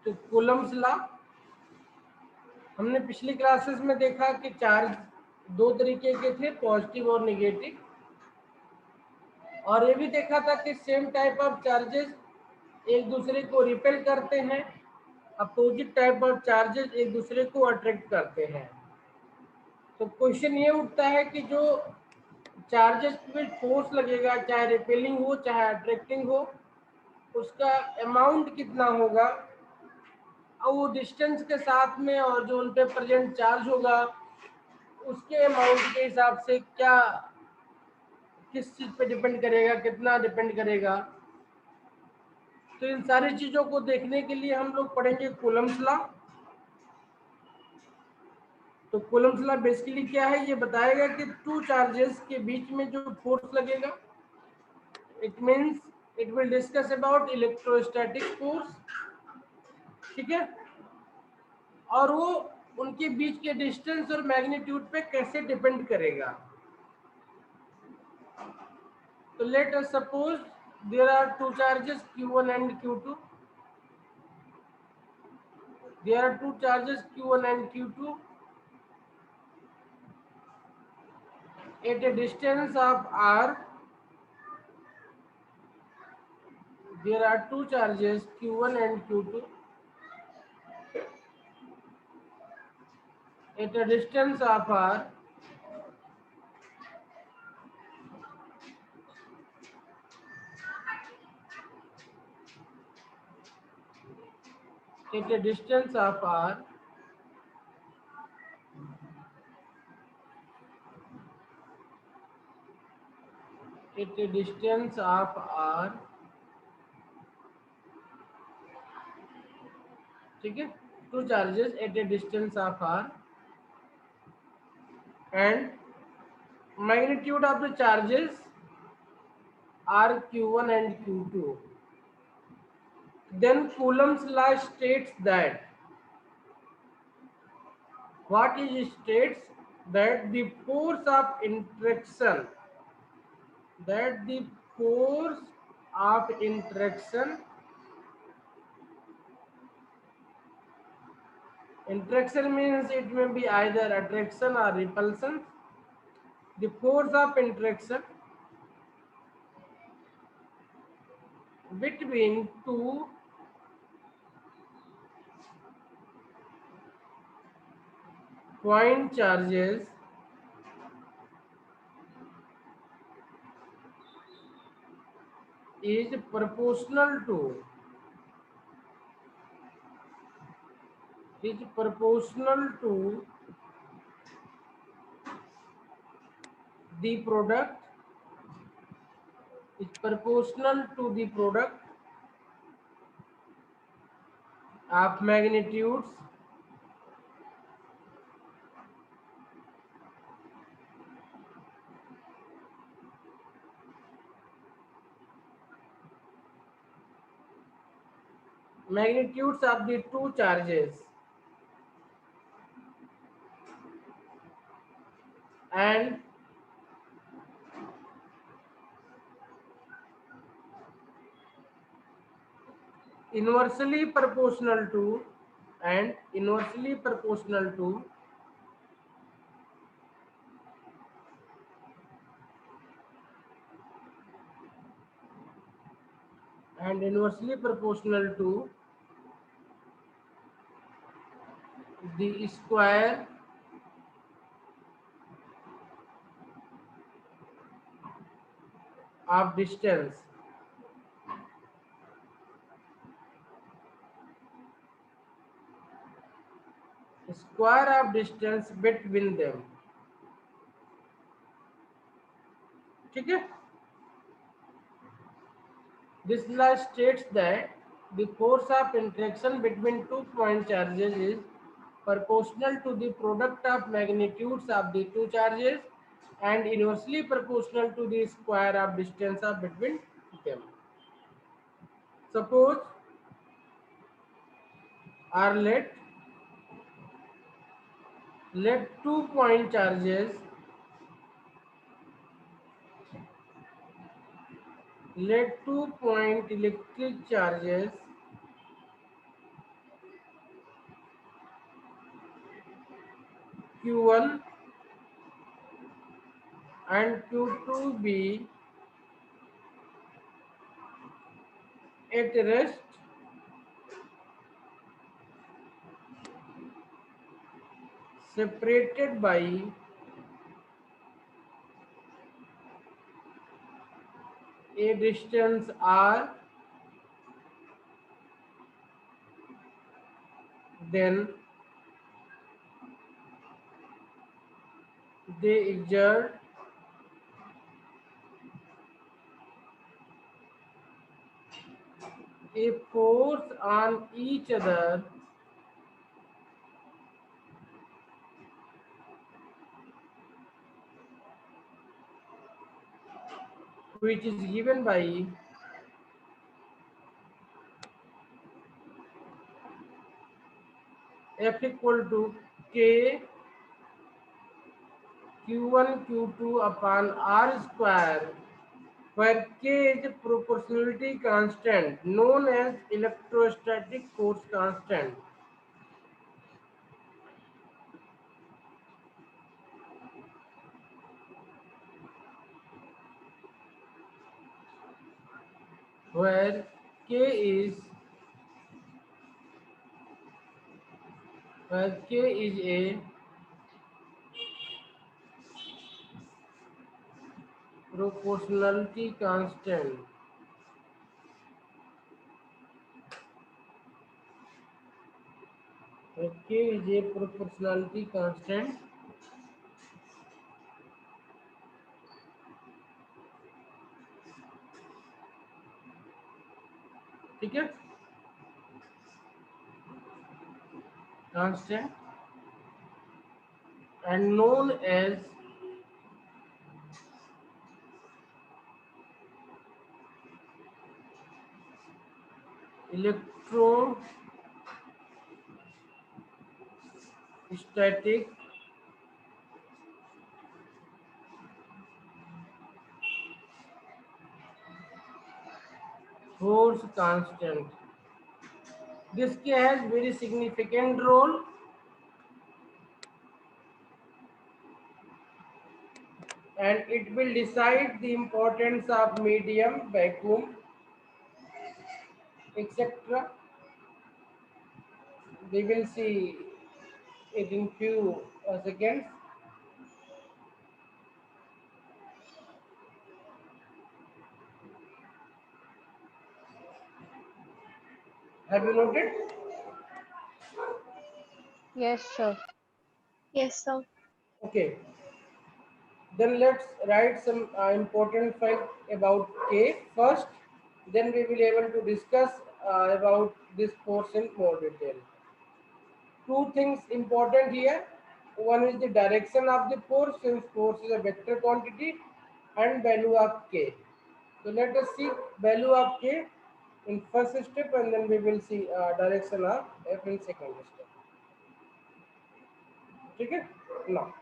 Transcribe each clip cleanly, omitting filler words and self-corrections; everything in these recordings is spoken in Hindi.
तो कूलम्स लॉ हमने पिछली क्लासेस में देखा कि चार्ज दो तरीके के थे, पॉजिटिव और नेगेटिव, और ये भी देखा था कि सेम टाइप ऑफ चार्जेस एक दूसरे को रिपेल करते हैं, अपोजिट टाइप ऑफ चार्जेस एक दूसरे को अट्रैक्ट करते हैं। तो क्वेश्चन ये उठता है कि जो चार्जेस पे फोर्स लगेगा, चाहे रिपेलिंग हो चाहे अट्रैक्टिंग हो, उसका अमाउंट कितना होगा, और वो डिस्टेंस के साथ में और जो उन पे प्रेजेंट चार्ज होगा उसके अमाउंट के हिसाब से क्या किस चीज पे डिपेंड करेगा, कितना डिपेंड करेगा। तो इन सारी चीजों को देखने के लिए हम लोग पढ़ेंगे कूलम्स लॉ। तो कूलम्स लॉ बेसिकली क्या है, ये बताएगा कि टू चार्जेस के बीच में जो फोर्स लगेगा, it means it will discuss about electrostatic force, ठीक है, और वो उनके बीच के डिस्टेंस और मैग्नीट्यूड पे कैसे डिपेंड करेगा। तो let us suppose there are two charges q1 and q2. There are two charges q1 and q2 at a distance of r. There are two charges q1 and q2 at a distance of r at a distance of r at a distance of r, ठीक है, two charges at a distance of r and magnitude of the charges are q1 and q2. Then Coulomb's law states that what it states that the force of interaction, that the force of interaction, interaction means it may be either attraction or repulsion. The force of interaction between two point charges is proportional to the product, is proportional to the product of magnitudes of the two charges, and inversely proportional to the square of distance between them, ठीक है। This law states that the force of interaction between two point charges is proportional to the product of magnitudes of the two charges and inversely proportional to the square of distance of between them. Suppose or let 2 point charges, let 2 point electric charges Q1 and Q2 be at rest separated by a distance r, then they exert a force on each other which is given by F equal to K Q1 Q2 upon R square, where K is a proportionality constant known as electrostatic force constant. Where K is a proportionality constant. Where K is a proportionality constant. ठीक है, constant and known as electrostatic force constant. This K has very significant role and it will decide the importance of medium, vacuum, etc. We will see it in few seconds. Have you noted? Yes, sir. Yes, sir. Okay. Then let's write some important fact about K first. Then we will able to discuss about this force in more detail. Two things important here. One is the direction of the force, since force is a vector quantity, and value of K. So let us see value of K in first step, and then we will see direction of F in second step. Okay? Now,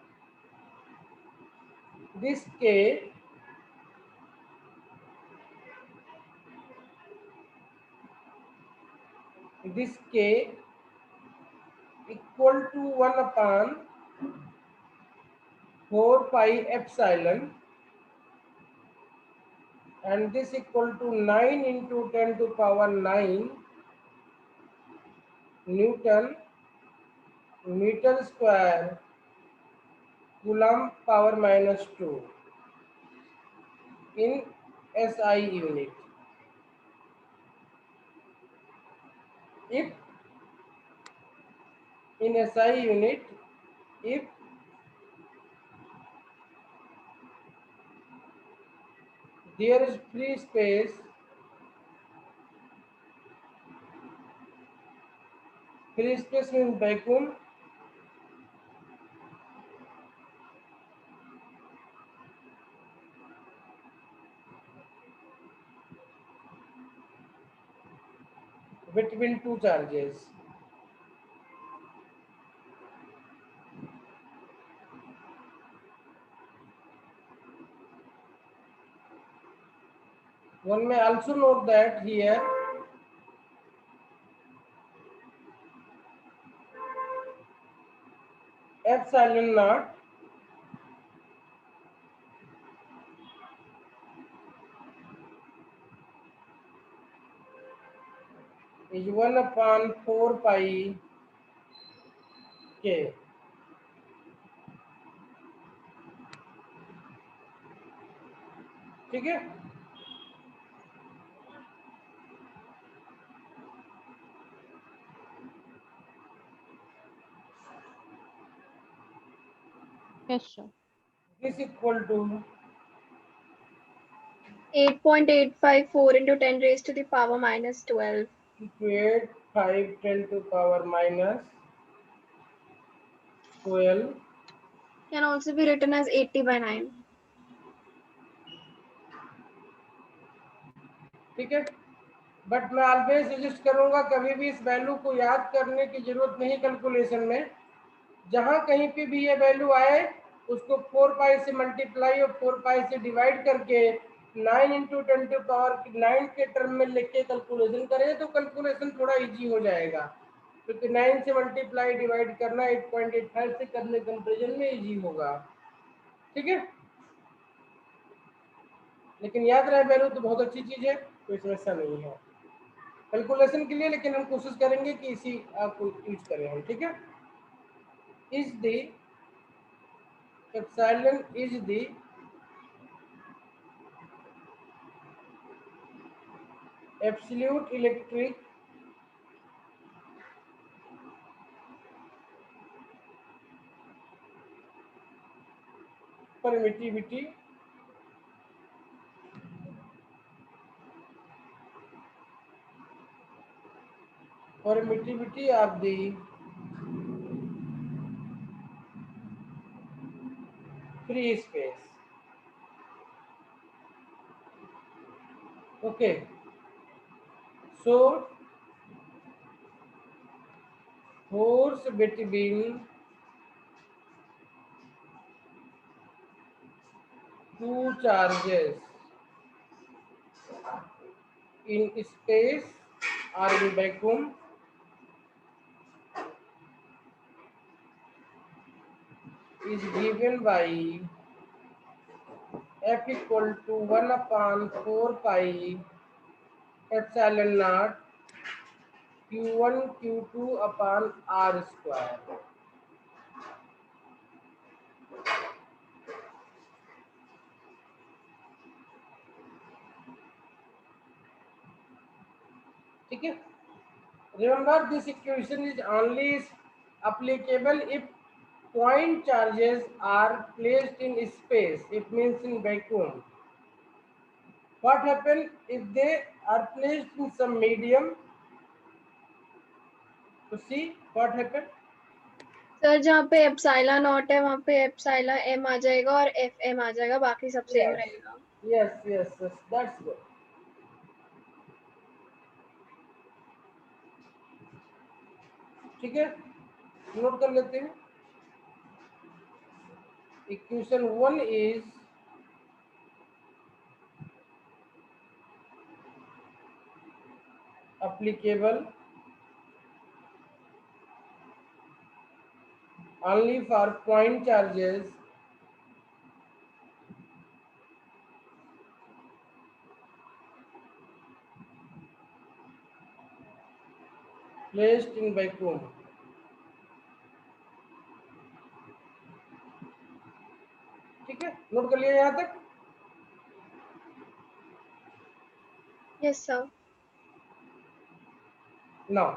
this K equal to 1 upon 4 pi epsilon, and this equal to 9 into 10 to power 9 Newton meter square Coulomb power minus 2 in SI unit. If in SI unit, if there is free space means vacuum, between two charges. One may also note that here F epsilon naught is 1 upon 4 pi k. ठीक है, Yes, sir. This equal to 8.854 into 10 raised to the power minus 12. 8 5 10 to power minus 12 Can also be written as 80/9. ठीक है, बट मैं ऑलवेज सजेस्ट करूंगा कभी भी इस वैल्यू को याद करने की जरूरत नहीं कैलकुलेशन में। जहां कहीं पे भी ये वैल्यू आए उसको 4 पाई से मल्टीप्लाई और 4 पाई से डिवाइड करके 9 इंटू 10 टू पावर 9 के टर्म में लेके कैलकुलेशन करें तो कैलकुलेशन थोड़ा इजी हो जाएगा, क्योंकि 9 से मल्टीप्लाई डिवाइड करना 8.85 से करने कंपेरिजन में इजी होगा। ठीक है, लेकिन याद रहे वैल्यू तो बहुत अच्छी चीज है, कोई समस्या नहीं है कैलकुलेशन के लिए, लेकिन हम कोशिश करेंगे कि इसी आपको यूज करें हम। ठीक है, is the epsilon is the absolute electric permittivity of the free space. Okay, so force between two charges in space or in vacuum is given by F equal to 1 upon 4 pi epsilon naught Q1 Q2 upon R square. ठीक है, remember this equation is only applicable if point charges are placed in space, it means in vacuum. What happens if they are placed in some medium? To see what happens? Sir जहाँ पे एप्सिलॉन नॉट है वहाँ पे एप्सिलॉन एम आ जाएगा और एफ एम आ जाएगा, बाकी सब सेम Yes, रहेगा। yes, that's good. ठीक है, नोट कर लेते हैं। Equation 1 is applicable only for point charges placed in vacuum. ठीक है, नोट कर लिया यहाँ तक? Yes sir. Now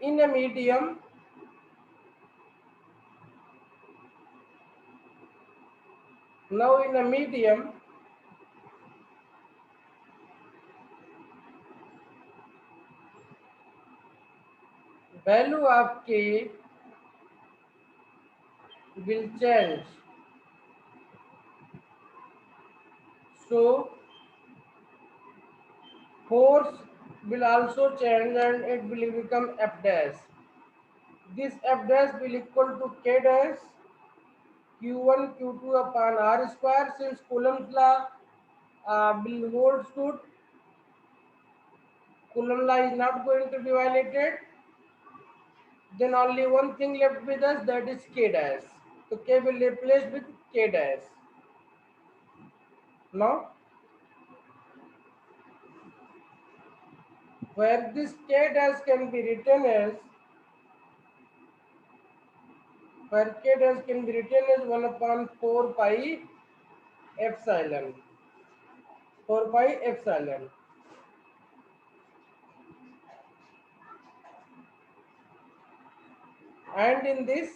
in a medium value of K will change, so force will also change and it will become F dash. This F dash will equal to K dash Q1 Q2 upon R square, since Coulomb's law will hold good. Coulomb law is not going to be violated. Then only one thing left with us, that is K dash. So K will replace with K dash. Now, where this K dash can be written as, where K dash can be written as 1 upon 4 pi epsilon. 4 pi epsilon. And in this,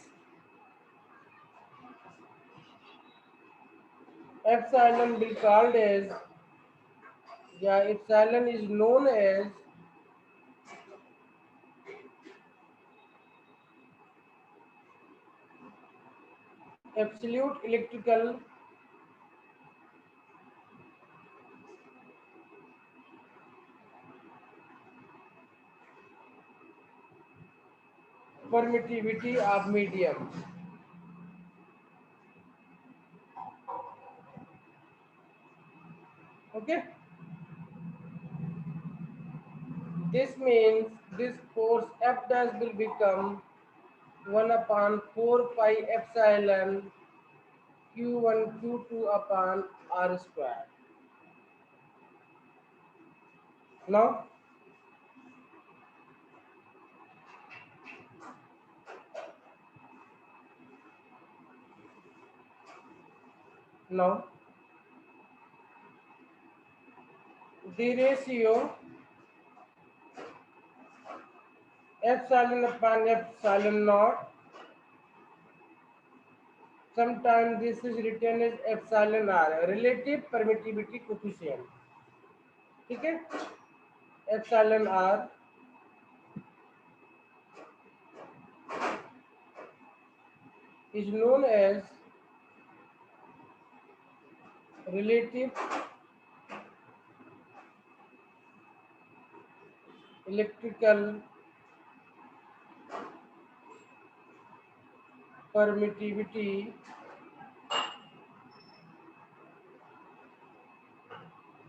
epsilon will be called as, epsilon is known as absolute electrical permittivity of medium. Okay. This means this force F dash will become 1 upon 4 pi epsilon Q1 Q2 upon R square. Now, now the ratio epsilon upon epsilon naught, sometimes this is written as epsilon R, relative permittivity coefficient. ठीक है, epsilon R is known as relative electrical permittivity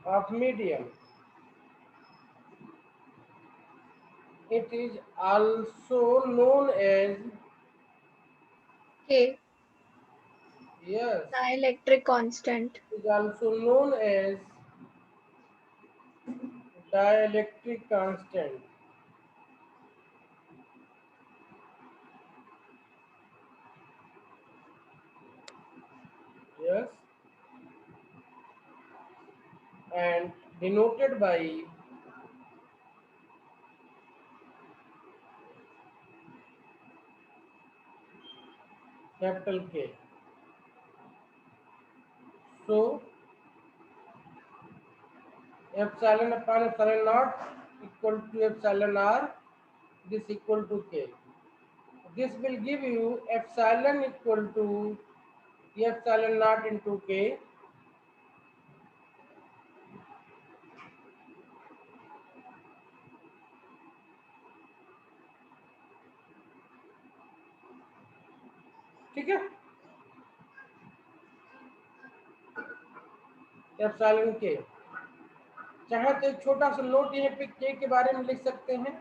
of medium. It is also known as, K, yes, dielectric constant. it is also known as dielectric constant. Yes, and denoted by capital K. So epsilon upon epsilon naught equal to epsilon R, this equal to K. This will give you epsilon equal to epsilon naught into K. ठीक है, एप्सिलॉन के। चाहे तो एक छोटा सा नोट यहाँ पे के के बारे में लिख सकते हैं,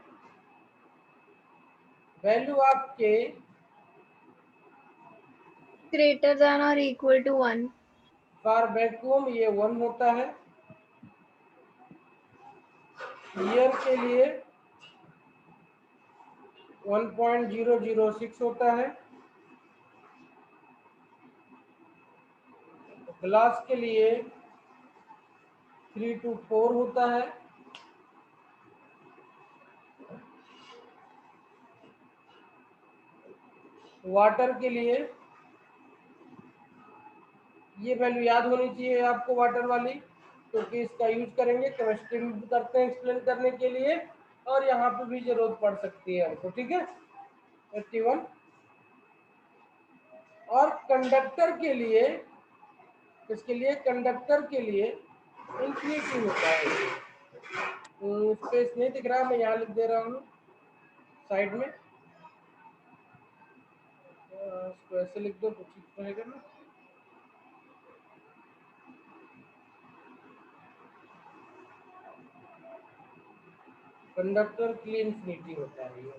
वैल्यू ऑफ के ग्रेटर देन और इक्वल टू 1। फॉर वैक्यूम ये 1 होता है, ईयर के लिए 1.006 होता है, ग्लास के लिए 3 to 4 होता है, वाटर के लिए ये वैल्यू याद होनी चाहिए आपको वाटर वाली, क्योंकि इसका यूज करेंगे केमिस्ट्री में भी करते हैं एक्सप्लेन करने के लिए, और यहाँ पे भी जरूरत पड़ सकती है हमको। ठीक है, 81। और कंडक्टर के लिए, इसके लिए कंडक्टर के लिए इंफिनिटी होता है, स्पेस नहीं दिख रहा, मैं यहाँ लिख दे रहा हूँ साइड में, इसको ऐसे लिख दो तो ठीक रहेगा ना। कंडक्टर के लिए इंफिनिटी होता है ये।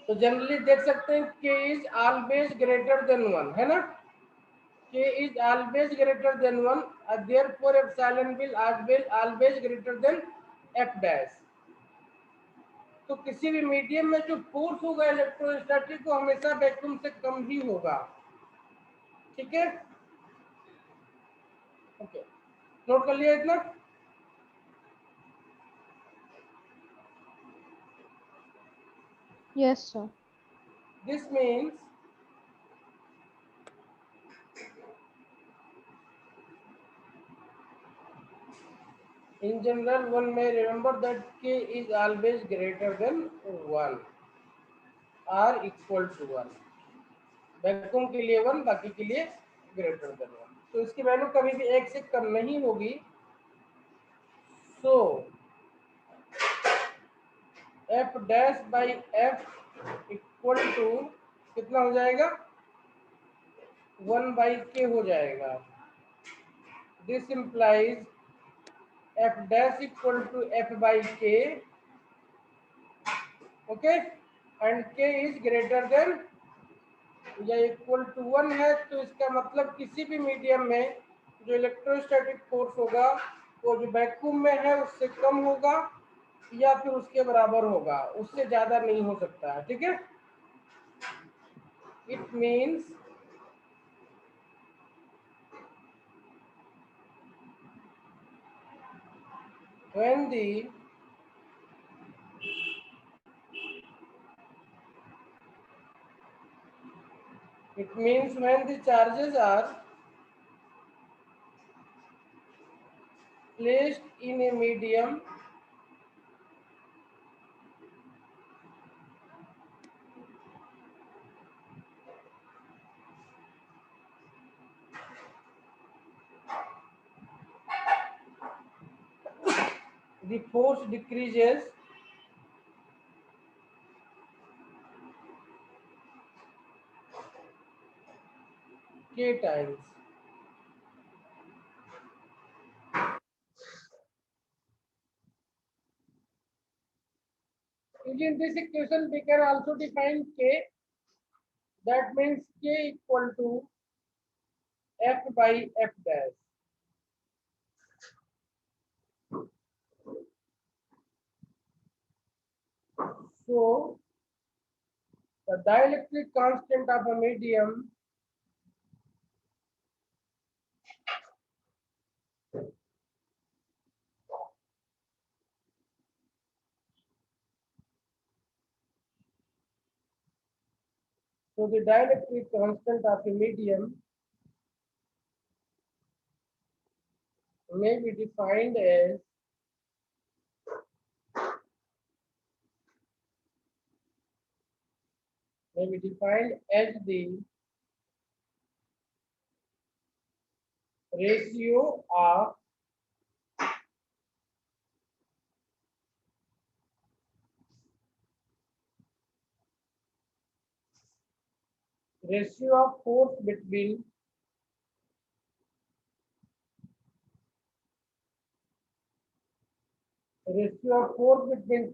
तो जनरली देख सकते हैं k is always greater than 1, है ना, k is always greater than 1, therefore epsilon will always greater than f dash. तो किसी भी मीडियम में जो फोर्स होगा इलेक्ट्रोस्टैटिक, वो हमेशा वैक्यूम से कम ही होगा। ठीक है, ओके, नोट कर लिया इतना। Yes, sir. This means in general one may remember that k is always greater than 1 or equal to 1। Vacuum के लिए 1, बाकी के लिए ग्रेटर देन 1। तो इसकी वैल्यू कभी भी 1 से कम नहीं होगी। So f dash by f equal to कितना हो जाएगा, 1 बाई k हो जाएगा। This implies f dash equal to f by k, okay, and k is greater than या इक्वल टू 1 है। तो इसका मतलब किसी भी मीडियम में जो इलेक्ट्रोस्टैटिक फोर्स होगा वो जो वैक्यूम में है उससे कम होगा या फिर उसके बराबर होगा, उससे ज्यादा नहीं हो सकता है। ठीक है, it means when the charges are placed in a medium the force decreases k times। In this equation we can also define k, that means k equal to f by f dash। So the dielectric constant of a medium so the dielectric constant of a medium may be defined as the ratio of force between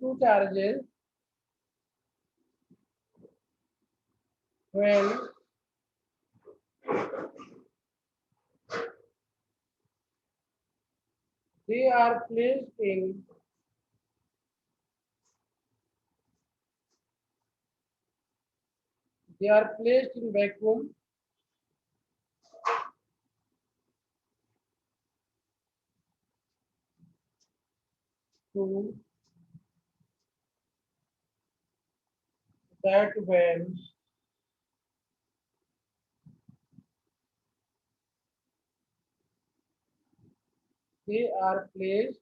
two charges when they are placed in vacuum to that when they are placed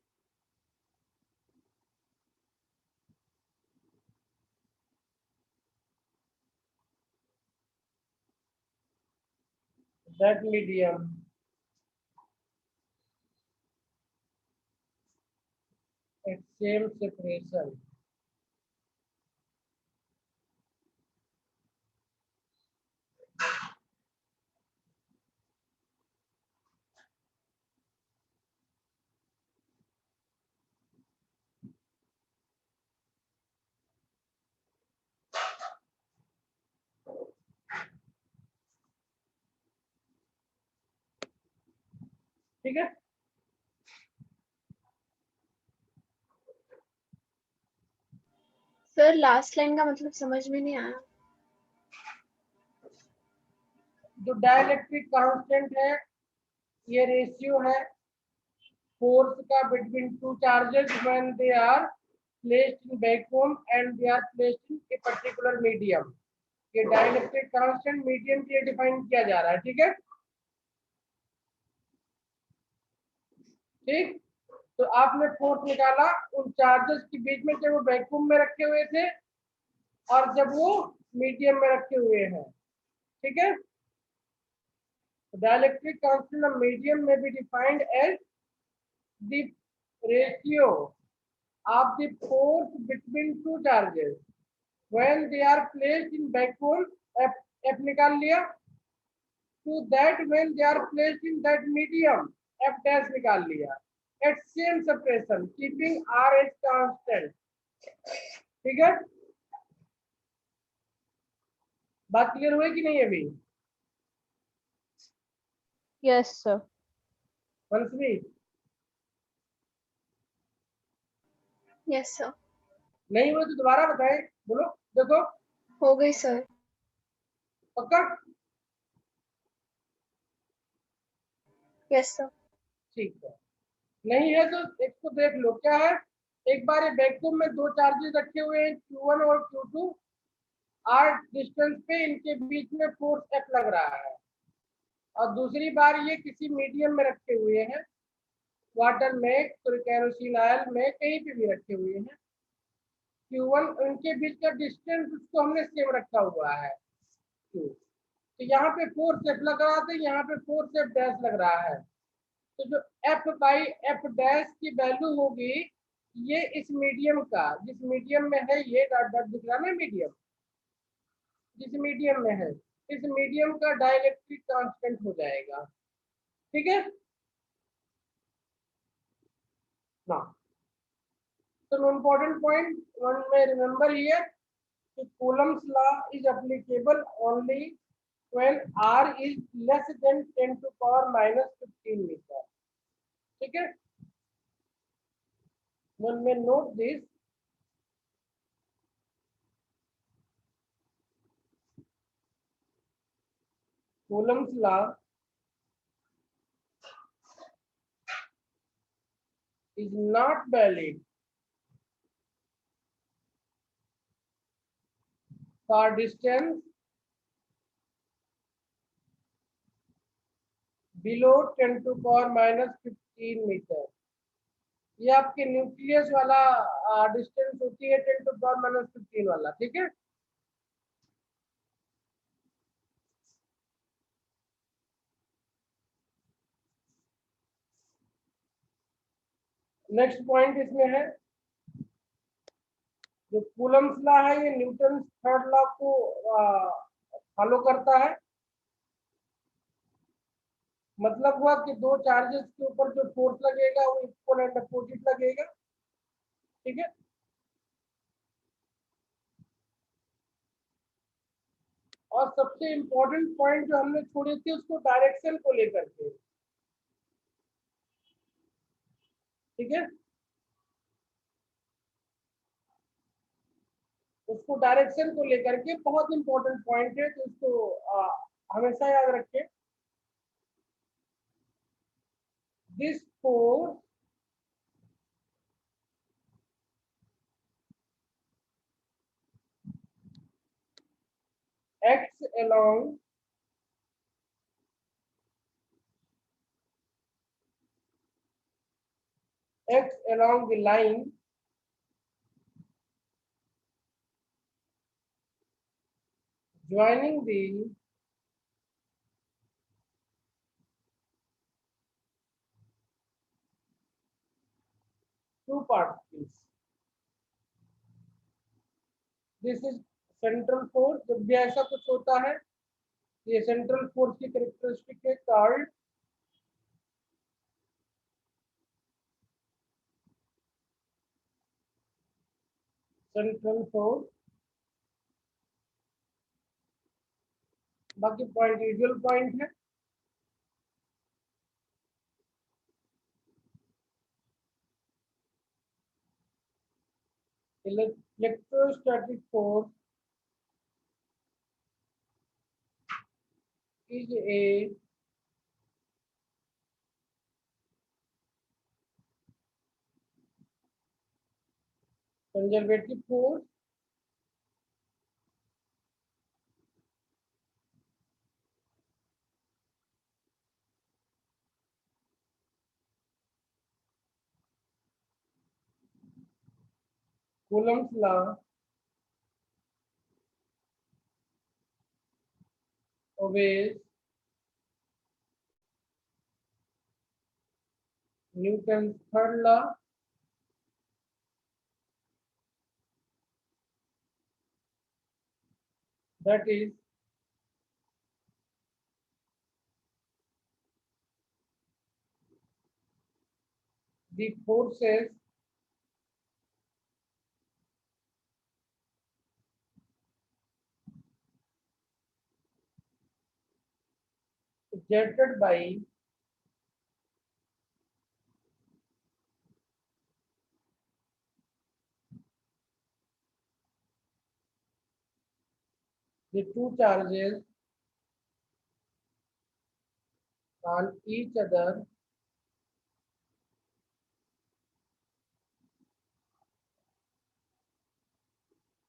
that medium at same separation। ठीक है। सर लास्ट लाइन का मतलब समझ में नहीं आया। जो डाइलेक्ट्रिक कांस्टेंट है ये रेशियो है फोर्स का between two charges when they are placed in vacuum and they are placed in a particular medium. ये डाइलेक्ट्रिक कांस्टेंट मीडियम के लिए डिफाइन किया जा रहा है, ठीक है। ठीक, तो आपने फोर्स निकाला उन चार्जेस के बीच में जब वो वैक्यूम में रखे हुए थे और जब वो मीडियम में रखे हुए हैं, ठीक है। Dielectric constant of medium may be defined as the ratio of the force between two charges when they are placed in vacuum F निकाल लिया, to that when they are placed in that medium F dash निकाल लिया at same separation keeping R as constant, ठीक है। बात क्लियर हुई कि नहीं अभी? Yes sir. Manasvi yes sir. नहीं हुई तो दोबारा बताएं, बोलो। देखो हो गई सर। पक्का? Yes sir. ठीक है, नहीं है तो एक को देख लो क्या है। एक बार ये वैक्यूम में दो चार्जेस रखे हुए हैं Q1 और Q2, r डिस्टेंस पे इनके बीच में फोर्स F लग रहा है, और दूसरी बार ये किसी मीडियम में रखे हुए हैं, वाटर में, केरोसिन ऑयल में, कहीं पे भी रखे हुए हैं। Q1 उनके बीच का डिस्टेंस उसको हमने सेम रखा हुआ है Q, तो यहाँ पे फोर्स F लग रहा था, यहाँ पे फोर्स F डैश लग रहा है। तो जो F बाई F डैश की वैल्यू होगी ये इस मीडियम का, जिस मीडियम में है ये डॉट डॉट दिख रहा है ना मीडियम, जिस मीडियम में है इस मीडियम का डाइलेक्ट्रिक कांस्टेंट हो जाएगा, ठीक है ना। तो important point one may remember here कि Coulomb's law is applicable only when R is less than 10 to power minus 15 metre, ठीक है। One may note this Coulomb's law is not valid for distance below 10 to power minus 15 metre. ये आपके न्यूक्लियस वाला डिस्टेंस होती है 10 टू पावर माइनस 15 वाला, ठीक है। नेक्स्ट पॉइंट इसमें है जो कूलम्स लॉ है ये न्यूटन थर्ड लॉ को फॉलो करता है। मतलब हुआ कि दो चार्जेस के ऊपर जो फोर्स लगेगा वो इक्वल एंड अपोजिट लगेगा, ठीक है। और सबसे इंपॉर्टेंट पॉइंट जो हमने छोड़ी थी उसको डायरेक्शन को लेकर के, ठीक है। उसको डायरेक्शन को लेकर के बहुत इंपॉर्टेंट पॉइंट है, तो उसको हमेशा याद रखें। This force acts along the line joining the two particles. This is central force। जब भी ऐसा कुछ होता है ये सेंट्रल फोर्स की कैरेक्टरिस्टिक है कॉल्ड सेंट्रल फोर्स। बाकी पॉइंट यूजुअल पॉइंट है। electrostatic force is a conservative force Coulomb's law obeys Newton's third law, that is the forces exerted by the two charges on each other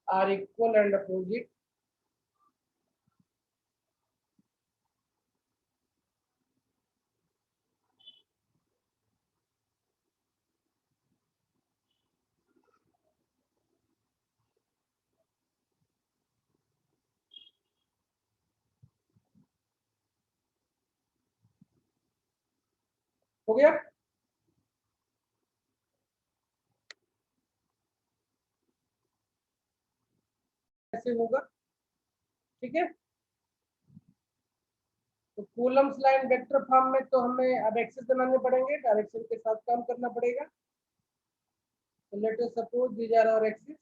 are equal and opposite, हो गया। ऐसे होगा, ठीक है। तो कूलम्स लाइन वेक्टर फॉर्म में तो हमें अब एक्सेस बनाने पड़ेंगे, डायरेक्शन के साथ काम करना पड़ेगा। तो let us suppose these are our axis,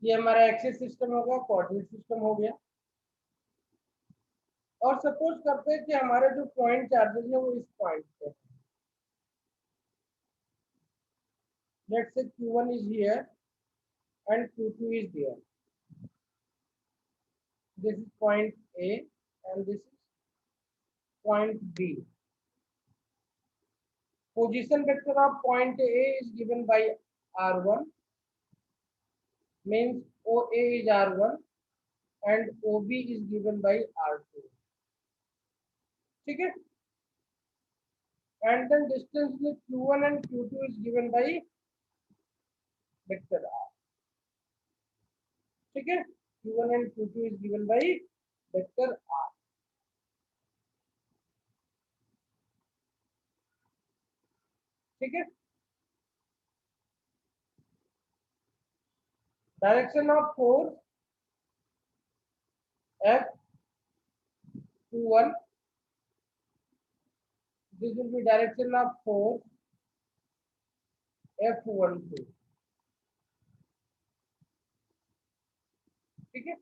ये हमारा एक्सिस सिस्टम होगा, कोऑर्डिनेट सिस्टम हो गया। और सपोज करते हैं कि हमारे जो पॉइंट चार्जेस है वो इस पॉइंट पे है। Let's say Q1 is here and Q2 is there. This is point A and this is point B. Position vector of point A is given by R1, means OA is R1 and OB is given by R2. ठीक है। And then distance with Q1 and Q2 is given by vector R. ठीक है। Q1 and Q2 is given by vector R. ठीक है। Direction of force F21. This will be direction of force F12. ठीक है।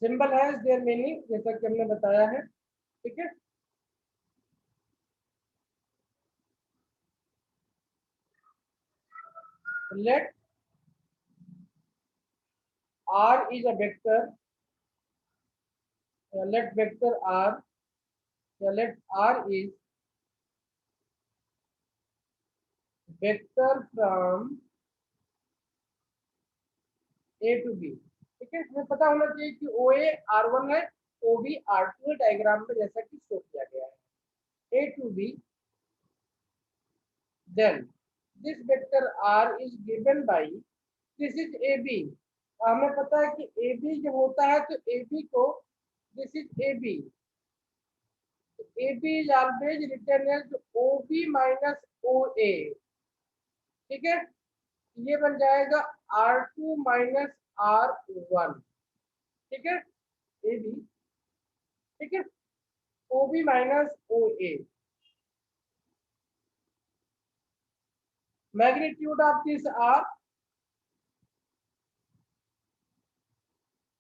सिंबल हैज देयर मीनिंग, जैसा कि हमने बताया है। ठीक है। Let R is a vector. Let vector R. Let R is vector from A to B. ठीक है, हमें पता होना चाहिए कि OA R1 है, OB R2 है, डायग्राम में जैसा कि शो किया गया है। A to B, then this vector R is given by, this is AB। हमें पता है कि AB जब होता है तो AB को, this is AB, AB is always written as OB minus OA। ठीक है, ये बन जाएगा R2 minus R1। ठीक है, AB, ठीक है, OB minus OA। Magnitude of this R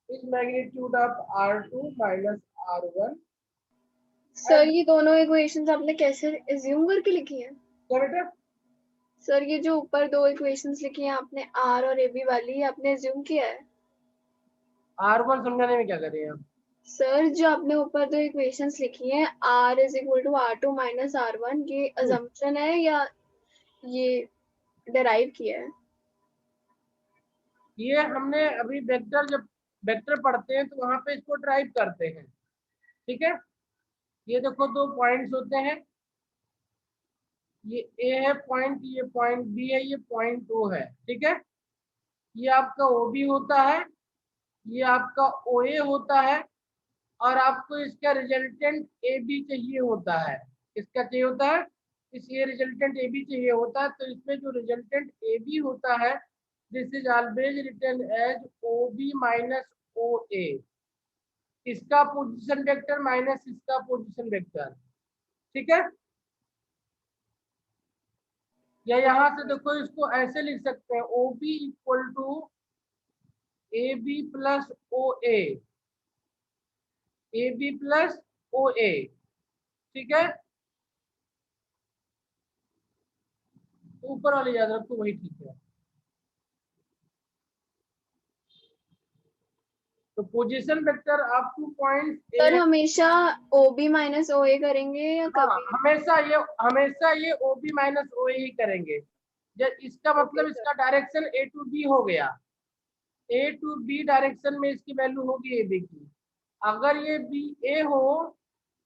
is magnitude of R2 minus R1। Sir ये दोनों इक्वेशंस आपने कैसे एज्यूम करके लिखी हैं? क्या बेटा? सर ये जो ऊपर दो इक्वेशंस लिखी हैं आपने R और AB वाली, आपने एज्यूम किया है? R1 समझाने में क्या करें आप? सर जो आपने ऊपर दो इक्वेशंस लिखी हैं R is equal to R2 minus R1, ये अजम्पशन है या ये डेराइव किया है? ये हमने अभी वेक्टर, जब वेक्टर पढ़ते हैं तो वहां पे इसको ड्राइव करते हैं। ठीक है, ये देखो दो पॉइंट्स होते हैं, ये A है पॉइंट, ये पॉइंट B है, ये पॉइंट O है। ठीक है, ये आपका OB होता है, ये आपका OA होता है, और आपको इसका रिजल्टेंट AB चाहिए होता है। इसका चाहिए होता है, इस ये रिजल्टेंट AB चाहिए होता है। तो इसमें जो रिजल्टेंट AB होता है, this is always written as OB minus OA। इसका पोजीशन वेक्टर माइनस इसका पोजीशन वेक्टर। ठीक है, या यहाँ से देखो इसको ऐसे लिख सकते हैं, OB equal to AB plus OA, AB plus OA। ठीक है, ऊपर वाले याद रखो, वही ठीक है। तो position vector up two point sir हमेशा OB माइनस OA करेंगे या हाँ, कभी? हमेशा ये OB माइनस OA ही करेंगे। जब इसका मतलब इसका डायरेक्शन A टू B हो गया, A टू B डायरेक्शन में इसकी वैल्यू होगी AB की। अगर ये BA हो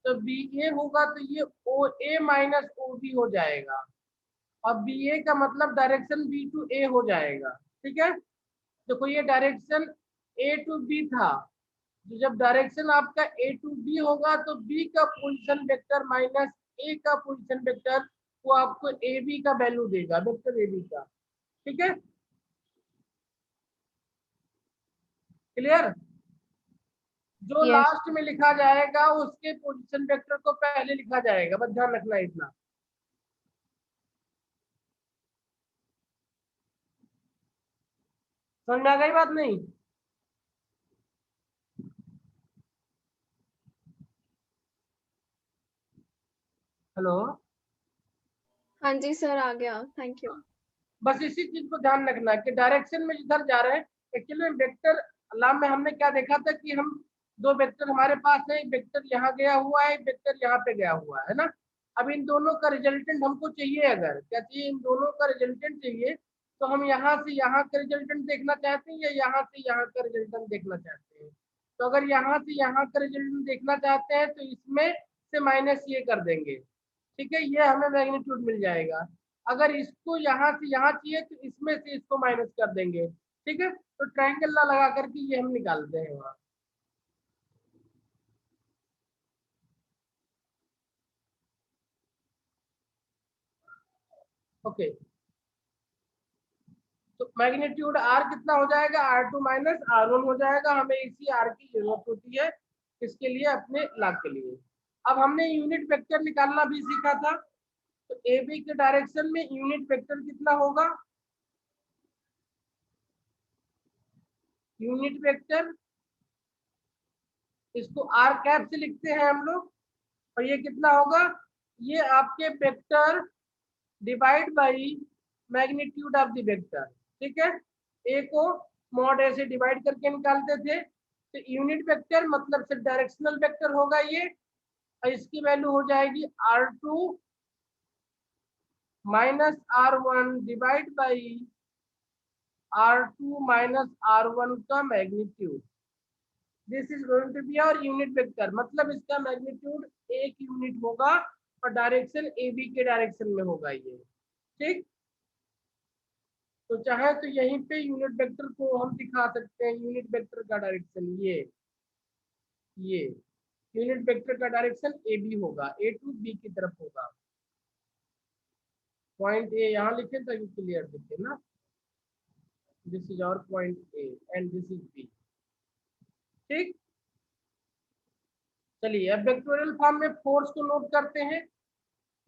तो BA होगा तो ये OA माइनस OB हो जाएगा, और BA का मतलब डायरेक्शन B टू A हो जाएगा। ठीक है, देखो ये डायरेक्शन A टू B था, तो जब डायरेक्शन आपका A टू B होगा तो B का पोजीशन वेक्टर माइनस A का पोजीशन वेक्टर, वो आपको AB का वैल्यू देगा, वेक्टर AB का। ठीक है, क्लियर? जो यस। लास्ट में लिखा जाएगा उसके पोजीशन वेक्टर को पहले लिखा जाएगा, बस ध्यान रखना इतना। समझ में आ गई बात नहीं? हेलो, हाँ जी सर, आ गया, थैंक यू। बस इसी चीज को ध्यान रखना कि डायरेक्शन में जिधर जा रहे हैं, एक्चुअली वेक्टर लॉ में हमने क्या देखा था कि हम दो वेक्टर हमारे पास है, एक वेक्टर यहाँ गया हुआ है, एक वेक्टर यहाँ पे गया हुआ है ना। अब इन दोनों का रिजल्टेंट हमको चाहिए, अगर क्या चाहिए, इन दोनों का रिजल्टेंट चाहिए, तो हम यहाँ से यहाँ का रिजल्टेंट देखना चाहते हैं या यहाँ से यहाँ का रिजल्टेंट देखना चाहते हैं। तो अगर यहाँ से यहाँ का रिजल्टेंट देखना चाहते हैं तो इसमें से माइनस ये कर देंगे। ठीक है, ये हमें मैग्नीट्यूड मिल जाएगा। अगर इसको यहाँ से यहाँ चाहिए तो इसमें से इसको माइनस कर देंगे। ठीक है, तो ट्रायंगल ला लगा करके ये हम निकालते हैं वहां। ओके, तो मैग्नीट्यूड R कितना हो जाएगा, R2 माइनस R1 हो जाएगा। हमें इसी R की जरूरत होती है इसके लिए, अपने लाभ के लिए। अब हमने यूनिट वेक्टर निकालना भी सीखा था, तो AB के डायरेक्शन में यूनिट वेक्टर कितना होगा, यूनिट वेक्टर इसको R कैप से लिखते हैं हम लोग, और ये कितना होगा, ये आपके vector divide by magnitude of the vector. ठीक है, ए को मॉड ए से डिवाइड करके निकालते थे, तो यूनिट वेक्टर मतलब सिर्फ डायरेक्शनल वेक्टर होगा ये, और इसकी वैल्यू हो जाएगी R2 minus R1 divide by R2 minus R1 का magnitude. This is going to be our unit vector, मतलब इसका मैग्नीट्यूड 1 यूनिट होगा और डायरेक्शन ए बी के डायरेक्शन में होगा ये। ठीक, तो चाहे तो यहीं पे यूनिट वेक्टर को हम दिखा सकते हैं। यूनिट वेक्टर का डायरेक्शन ये यूनिट वेक्टर का डायरेक्शन ए बी होगा, ए टू बी की तरफ होगा। पॉइंट ए यहाँ लिखे ताकि क्लियर दिखे ना। This is our point A and this is B. ठीक, चलिए अब वेक्टोरियल फॉर्म में फोर्स को नोट करते हैं।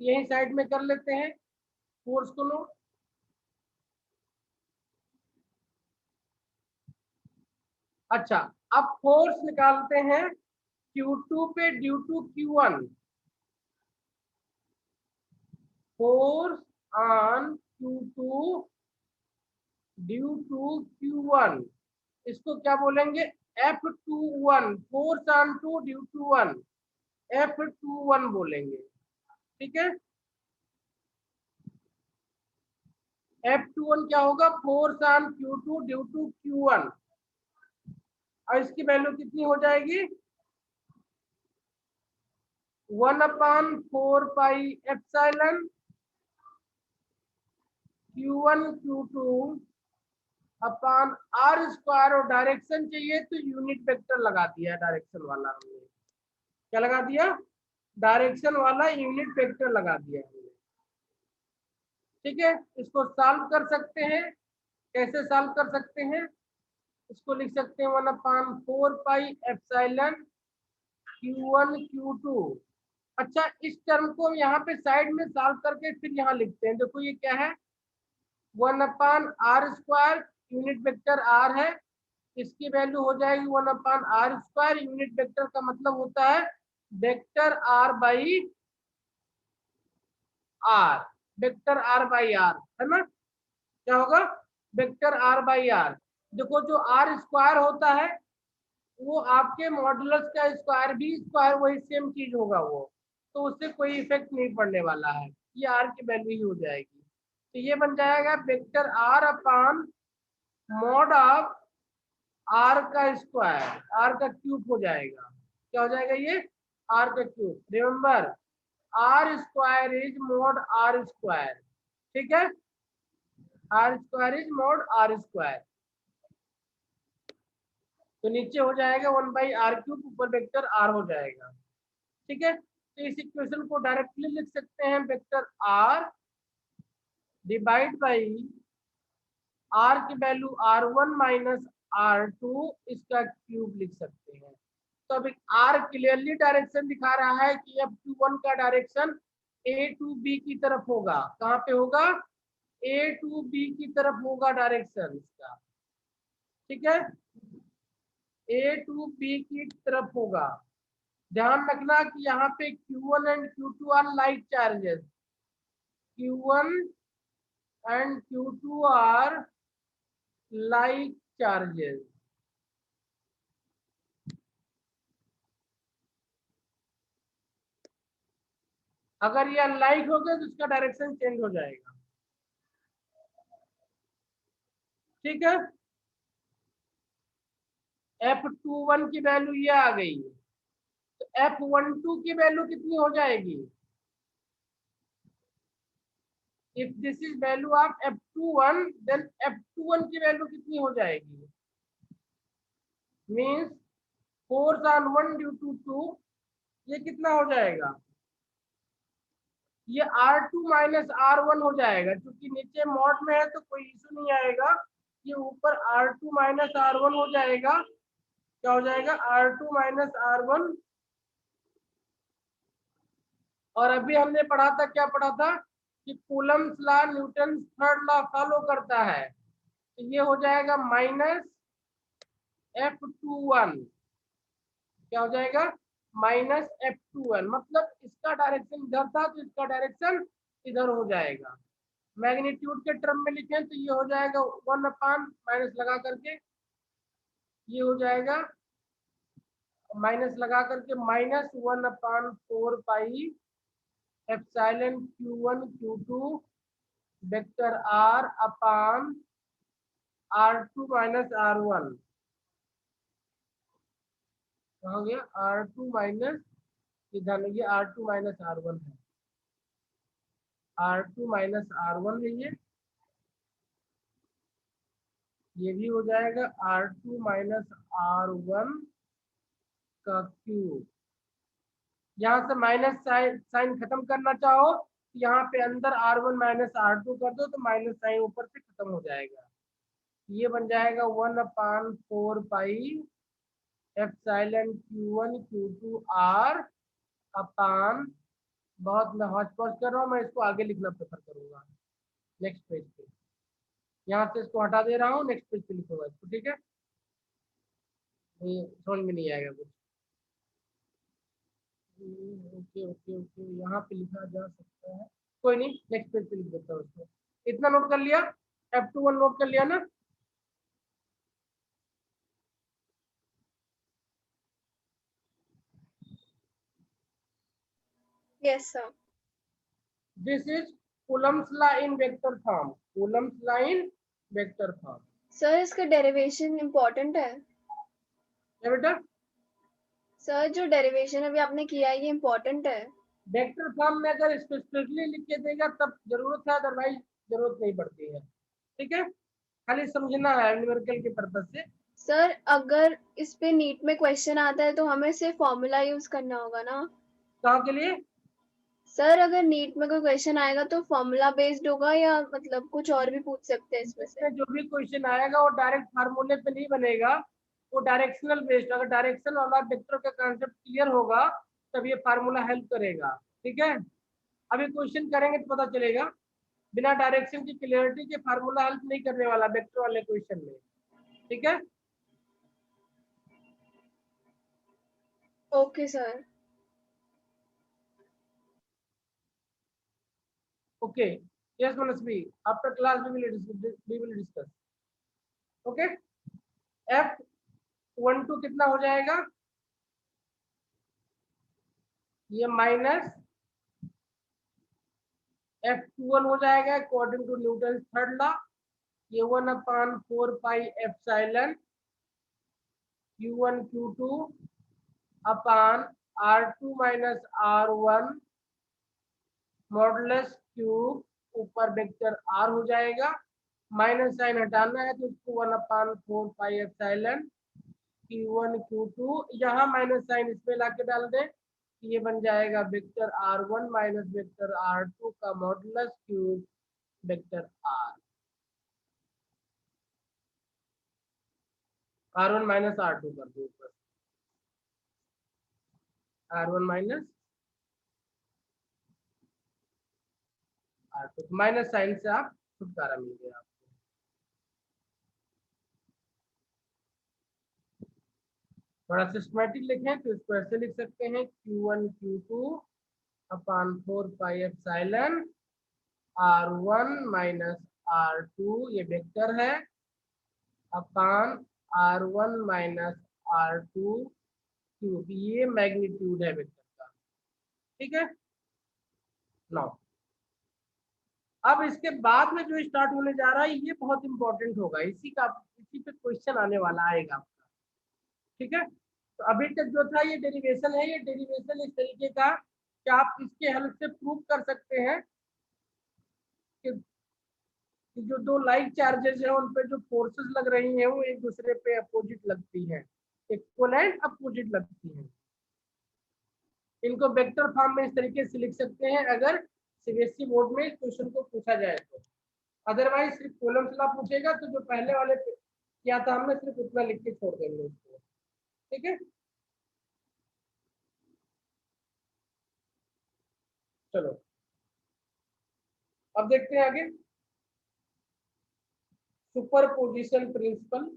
यही साइड में कर लेते हैं फोर्स को नोट। अच्छा, अब फोर्स निकालते हैं Q2 पे due to Q1। Force on Q2 due to Q1, इसको क्या बोलेंगे? F21। Force on two due to 1, F21 बोलेंगे। ठीक है, F21 क्या होगा? Force on Q2 due to Q1, और इसकी वैल्यू कितनी हो जाएगी? 1/4 पाई Q1 Q2 upon R square. और डायरेक्शन चाहिए तो यूनिट वेक्टर लगा दिया डायरेक्शन वाला हमने। क्या लगा दिया? डायरेक्शन वाला यूनिट वेक्टर लगा दिया हमने। ठीक है, इसको सॉल्व कर सकते हैं। कैसे सॉल्व कर सकते हैं? इसको लिख सकते हैं 1/4 पाई Q1 Q2। अच्छा, इस टर्म को यहाँ पे साइड में सॉल्व करके फिर यहाँ लिखते हैं। देखो ये क्या है? 1/r²। यूनिट वेक्टर r है, इसकी वैल्यू हो जाएगी 1/r²। यूनिट वेक्टर का मतलब होता है vector r by r। Vector r by r है ना? क्या होगा? Vector r by r। देखो जो r² होता है वो आपके मॉडुलस का स्क्वायर भी स्क्वायर वही सेम चीज होगा वो, तो उससे कोई इफेक्ट नहीं पड़ने वाला है। ये r की वैल्यू ही हो जाएगी। तो ये बन जाएगा vector r upon mod of r का स्क्वायर, r का क्यूब हो जाएगा। क्या हो जाएगा ये? r का cube. Remember, r square is mod r square. ठीक है, r square is mod r square. तो नीचे हो जाएगा 1/r³, ऊपर वेक्टर r हो जाएगा। ठीक है, तो इस इक्वेशन को डायरेक्टली लिख सकते हैं vector r divide by r की वैल्यू r1 माइनस r2, इसका क्यूब लिख सकते हैं। तो अभी r क्लियरली डायरेक्शन दिखा रहा है कि F21 का डायरेक्शन a टू b की तरफ होगा। कहाँ पे होगा? a टू b की तरफ होगा डायरेक्शन इसका। ठीक है, a टू b की तरफ होगा। ध्यान रखना कि यहाँ पे Q1 and Q2 are like charges. Q1 and Q2 are like charges. अगर ये अनलाइक हो गया तो इसका डायरेक्शन चेंज हो जाएगा। ठीक है, F21 की वैल्यू ये आ गई, तो F12 की वैल्यू कितनी हो जाएगी? If this is value of F21, then F21 की वैल्यू कितनी हो जाएगी? Means force on 1 due to 2, ये कितना हो जाएगा? ये R2 माइनस R1 हो जाएगा। क्योंकि नीचे मॉड में है तो कोई इशू नहीं आएगा। ये ऊपर R2 माइनस R1 हो जाएगा। क्या हो जाएगा? R2 minus R1। और अभी हमने पढ़ा था, क्या पढ़ा था? कि Coulomb's law Newton third law follow करता है। तो ये हो जाएगा माइनस F21। क्या हो जाएगा? Minus F21। मतलब इसका डायरेक्शन इधर था तो इसका डायरेक्शन इधर हो जाएगा। मैग्नीट्यूड के टर्म में लिखें तो ये हो जाएगा 1 माइनस लगा करके, ये हो जाएगा माइनस लगा करके -1/4 pi epsilon Q1 Q2 vector r अपान R2 माइनस R1 हो गया, R2 माइनस, ये ध्यान रखिए R2 माइनस R1 है, R2 माइनस R1 है ये भी हो जाएगा R2 माइनस R1 का क्यूब। यहाँ से माइनस साइन खत्म करना चाहो तो यहाँ पे अंदर R1 माइनस R2 कर दो तो माइनस साइन ऊपर से खत्म हो जाएगा। ये बन जाएगा 1/4 pi epsilon Q1 Q2 R अपान, बहुत मैं हौच पौच कर रहा हूँ, मैं इसको आगे लिखना प्रेफर करूंगा नेक्स्ट पेज पे। यहाँ से इसको हटा दे रहा हूँ, नेक्स्ट पेज पे लिखूंगा इसको, ठीक है। ये समझ में नहीं आएगा कुछ। ओके ओके ओके, यहाँ पे लिखा जा सकता है, कोई नहीं, नेक्स्ट पेज पे लिख देता हूँ उसको। इतना नोट कर लिया, F21 नोट कर लिया ना। Yes sir. This is Coulomb's law in vector form, Coulomb's law in vector form. Sir इसका डेरिवेशन इम्पोर्टेंट है? क्या बेटा? सर जो डेरिवेशन अभी आपने किया है ये इम्पोर्टेंट है? वेक्टर फॉर्म में अगर स्पेसिफिकली लिख के देगा तब जरूरत है, अदरवाइज जरूरत नहीं पड़ती है, ठीक है। खाली समझना है न्यूमेरिकल के पर्पज से। सर अगर इस पे नीट में क्वेश्चन आता है तो हमें सिर्फ फॉर्मूला यूज करना होगा ना? कहाँ के लिए? सर अगर नीट में कोई क्वेश्चन आएगा तो फॉर्मूला बेस्ड होगा या मतलब कुछ और भी पूछ सकते हैं इसमें से? इसमें जो भी क्वेश्चन आएगा वो डायरेक्ट फार्मूले पे नहीं बनेगा, वो डायरेक्शनल बेस्ड। अगर डायरेक्शन वाला वेक्टर का कांसेप्ट क्लियर होगा तब ये फार्मूला हेल्प करेगा, ठीक है। अभी क्वेश्चन करेंगे तो पता चलेगा, बिना डायरेक्शन की क्लियरिटी के फार्मूला हेल्प नहीं करने वाला वेक्टर वाले क्वेश्चन में, ठीक है। Okay sir. Okay, yes Manasvi, after class we will discuss. Okay, F12 कितना हो जाएगा? ये माइनस F21 हो जाएगा according to Newton third law. ये 1/4 pi epsilon Q1 Q2 upon R2 minus R1 modulus cube, ऊपर वेक्टर R हो जाएगा। माइनस साइन हटाना है तो इसको 1/4 पाई एप्सिलॉन Q1 Q2, यहाँ माइनस साइन इसमें लाके डाल दें, ये बन जाएगा vector R1 minus vector R2 का modulus cube vector R1 minus R2 कर दो ऊपर, R1 minus R2, minus sign से आप छुटकारा मिल गया आपको। थोड़ा सिस्टमेटिक लिखें तो इसको ऐसे लिख सकते हैं Q1 Q2 अपान 4 pi epsilon R1 minus R2, ये वेक्टर है, अपान R1 माइनस R2 क्यूब, ये मैग्नीट्यूड है वेक्टर का, ठीक है। नाउ अब इसके बाद में जो स्टार्ट होने जा रहा है ये बहुत इंपॉर्टेंट होगा, इसी पे क्वेश्चन आने वाला आएगा आपका, ठीक है। तो अभी तक जो था ये डेरिवेशन है, ये डेरिवेशन इस तरीके का कि आप इसके हेल्प से प्रूव कर सकते हैं कि जो दो लाइक चार्जेस हैं उन पे जो फोर्सेस लग रही हैं वो एक दूसरे पे अपोजिट लगती हैं, इक्विवेलेंट अपोजिट लगती हैं। इनको वेक्टर फॉर्म में इस तरीके से लिख सकते हैं अगर सीबीएसई बोर्ड में क्वेश्चन को पूछा जाए तो। अदरवाइज सिर्फ कॉलम्स लॉ पूछेगा तो जो पहले वाले किया था हमने सिर्फ उतना लिख के छोड़ देंगे उसको, ठीक है। चलो अब देखते हैं आगे सुपरपोजिशन प्रिंसिपल।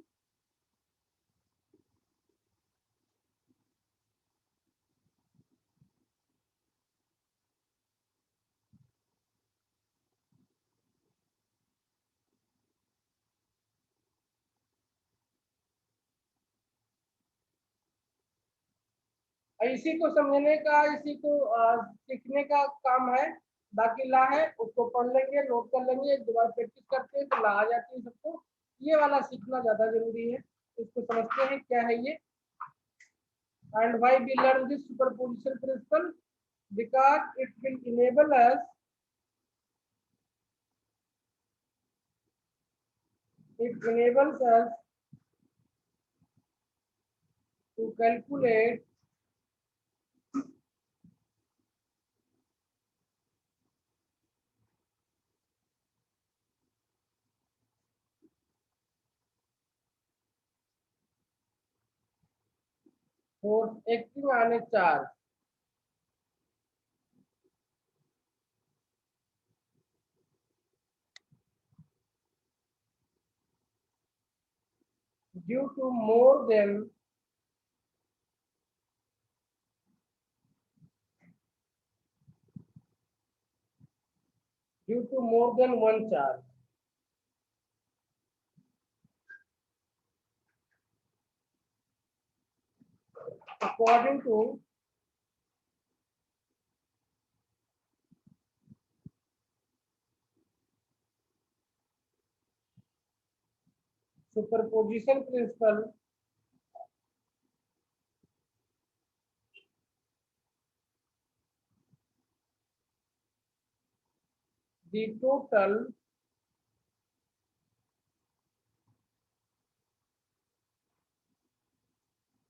इसी को समझने का, इसी को सीखने का काम है, बाकी ला है उसको पढ़ लेंगे, नोट कर लेंगे, एक दोबारा प्रैक्टिस करते हैं तो ला आ जाती है सबको। ये वाला सीखना ज्यादा जरूरी है। इसको समझते हैं क्या है ये। And why we learn this superposition principle, because it will enable us, it enables us to calculate force acting on a charge due to more than one charge. According to superposition principle, the total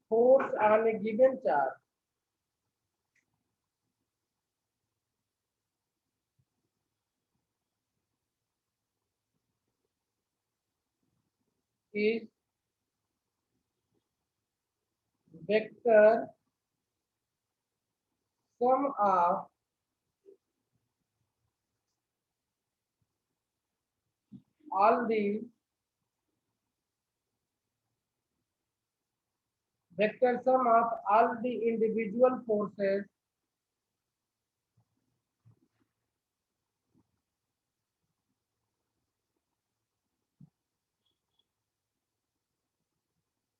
force on a given charge is vector sum of all the individual forces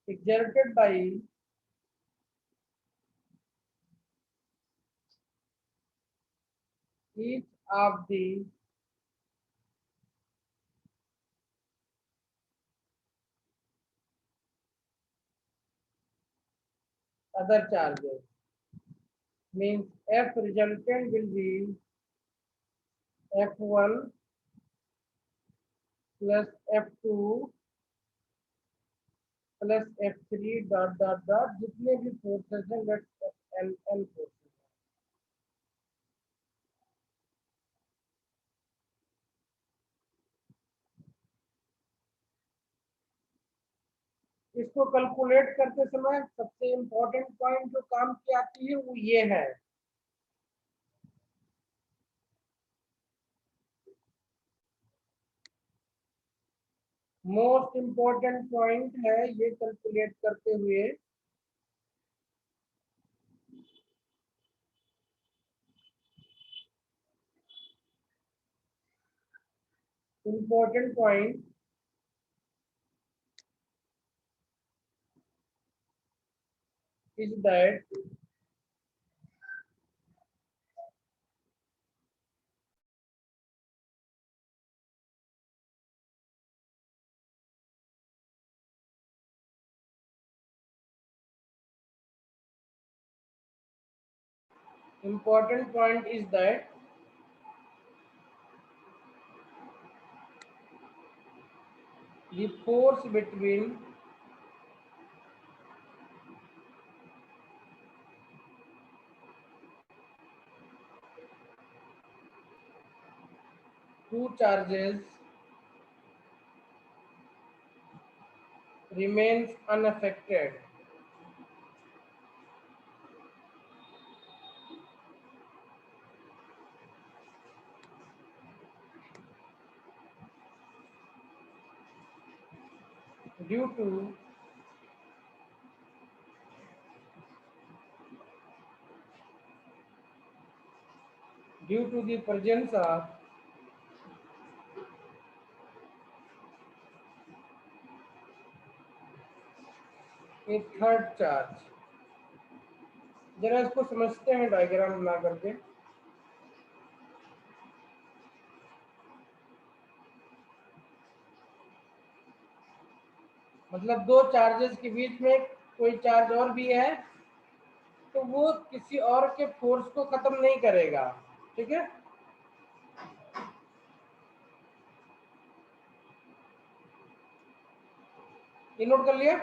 exerted by each of the other charges. Means F resultant will be F1 plus F2 plus F3 dot dot dot, जितने भी फोर्सेस हैं लेट्स N फोर्सेस। इसको कैलकुलेट करते समय सबसे इम्पोर्टेंट पॉइंट जो काम की आती है वो ये है, मोस्ट इम्पोर्टेंट पॉइंट है ये कैलकुलेट करते हुए important point is that important point is that the force between two charges remains unaffected due to the presence of a third charge। जरा इसको समझते हैं डायग्राम बना करके। मतलब दो चार्जेस के बीच में कोई चार्ज और भी है तो वो किसी और के फोर्स को खत्म नहीं करेगा, ठीक है। ये नोट कर लिया।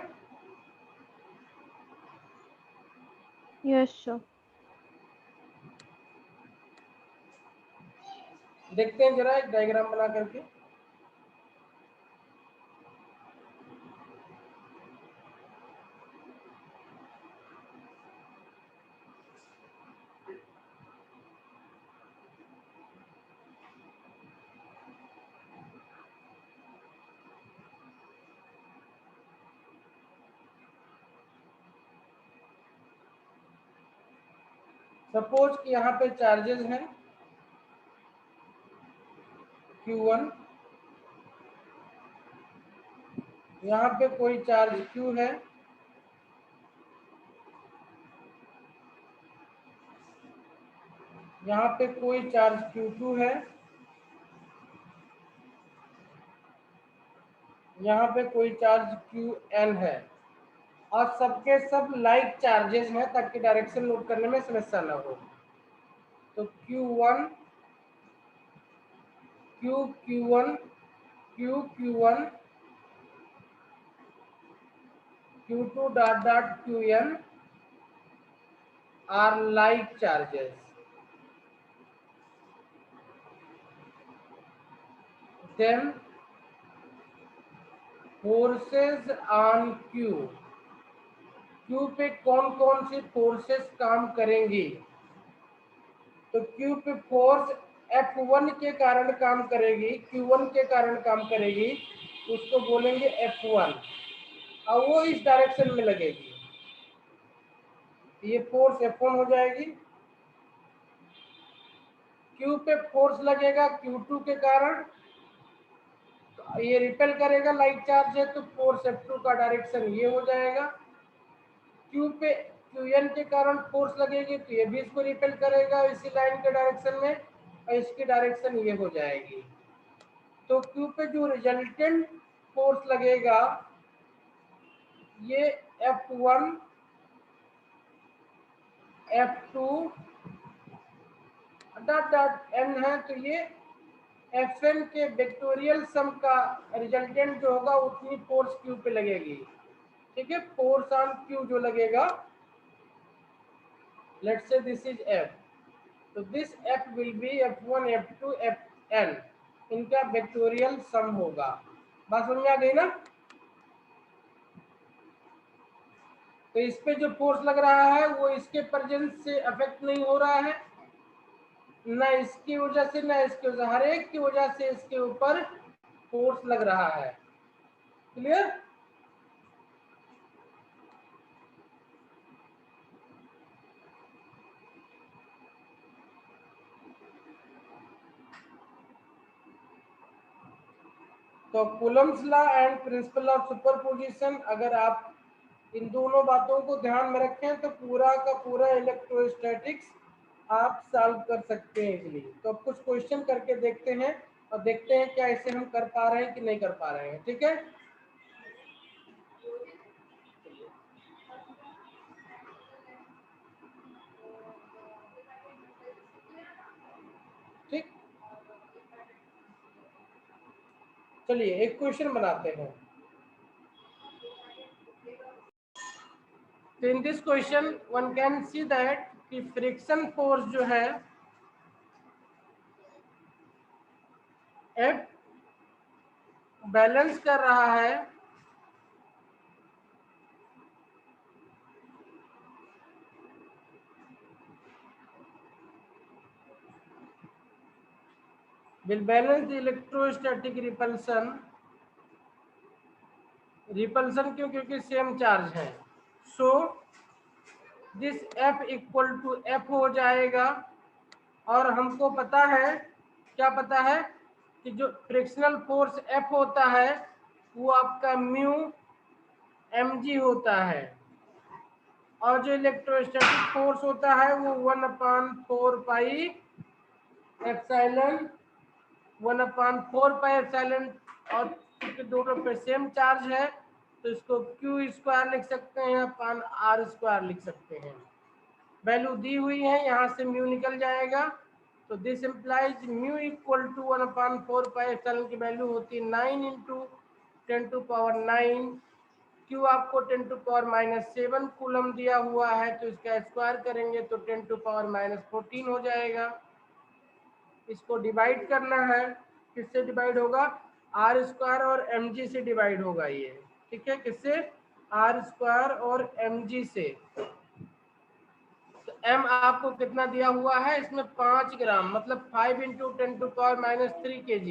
Yes sir. देखते हैं जरा एक डायग्राम बना करके। सपोज कि यहाँ पे चार्जेस हैं Q1, यहाँ पे कोई चार्ज Q है, यहाँ पे कोई चार्ज Q2 है, यहाँ पे कोई चार्ज Qn है, और सबके सब लाइक चार्जेस हैं ताकि डायरेक्शन नोट करने में समस्या ना हो। तो Q1 Q1 Q1 Q2 dot dot Qn are like charges. Then forces on Q पे कौन कौन सी फोर्सेस काम करेंगी? तो Q पे फोर्स F1 के कारण काम करेगी, Q1 के कारण काम करेगी, उसको बोलेंगे F1, और वो इस डायरेक्शन में लगेगी। ये फोर्स F1 हो जाएगी। Q पे फोर्स लगेगा Q2 के कारण, तो ये रिपेल करेगा, लाइक चार्ज है तो फोर्स F2 का डायरेक्शन ये हो जाएगा। Q पे Qn के कारण फोर्स लगेगी तो ये भी इसको रिपेल करेगा इसी लाइन के डायरेक्शन में, और इसकी डायरेक्शन ये हो जाएगी। तो Q पे जो रिजल्टेंट फोर्स लगेगा ये F1 F2 dot dot n है, तो ये Fn के वेक्टोरियल सम का रिजल्टेंट जो होगा उतनी फोर्स Q पे लगेगी, ठीक है। फोर्स ऑन Q जो लगेगा, let's say this is F, तो this F will be F1 F2 Fn, इनका वेक्टोरियल सम होगा। बात समझ में आ गई ना? तो इस पे जो फोर्स लग रहा है वो इसके प्रेजेंस से अफेक्ट नहीं हो रहा है, ना इसकी वजह से ना इसकी वजह, हर एक की वजह से इसके ऊपर फोर्स लग रहा है। क्लियर? तो Coulomb's law and principle of superposition, अगर आप इन दोनों बातों को ध्यान में रखें तो पूरा का पूरा इलेक्ट्रोस्टैटिक्स आप सॉल्व कर सकते हैं इजीली। तो अब कुछ क्वेश्चन करके देखते हैं और देखते हैं क्या इसे हम कर पा रहे हैं कि नहीं कर पा रहे हैं, ठीक है। ठीक, चलिए एक क्वेश्चन बनाते हैं। तो in this question one can see that कि फ्रिक्शन फोर्स जो है F बैलेंस कर रहा है will balance the electrostatic repulsion क्यों? क्योंकि सेम चार्ज है। So this F equal to F हो जाएगा, और हमको पता है, क्या पता है कि जो फ्रिक्शनल फोर्स F होता है वो आपका म्यू mg होता है, और जो इलेक्ट्रोस्टैटिक फोर्स होता है वो 1/4 पाई एप्सिलॉन 1/4 पाई एप्सिलॉन, और क्योंकि दोनों पे सेम चार्ज है तो तो इसको क्यू स्क्वायर लिख सकते हैं अपन आर स्क्वायर लिख सकते हैं। वैल्यू दी हुई है, यहाँ से म्यू निकल जाएगा, तो this implies mu equal to 1/4 की वैल्यू होती है 9 इंटू 10⁻⁹। क्यू आपको 10⁻⁻7 कूलम दिया हुआ है, तो इसका स्क्वायर करेंगे तो 10⁻⁻14 हो जाएगा। इसको डिवाइड करना है, किससे डिवाइड होगा? आर स्क्वायर और एम जी से डिवाइड होगा ये, ठीक है। किससे? आर स्क्वायर और एम जी से। तो m आपको कितना दिया हुआ है इसमें? 5 ग्राम, मतलब 5 इंटू 10⁻³ kg।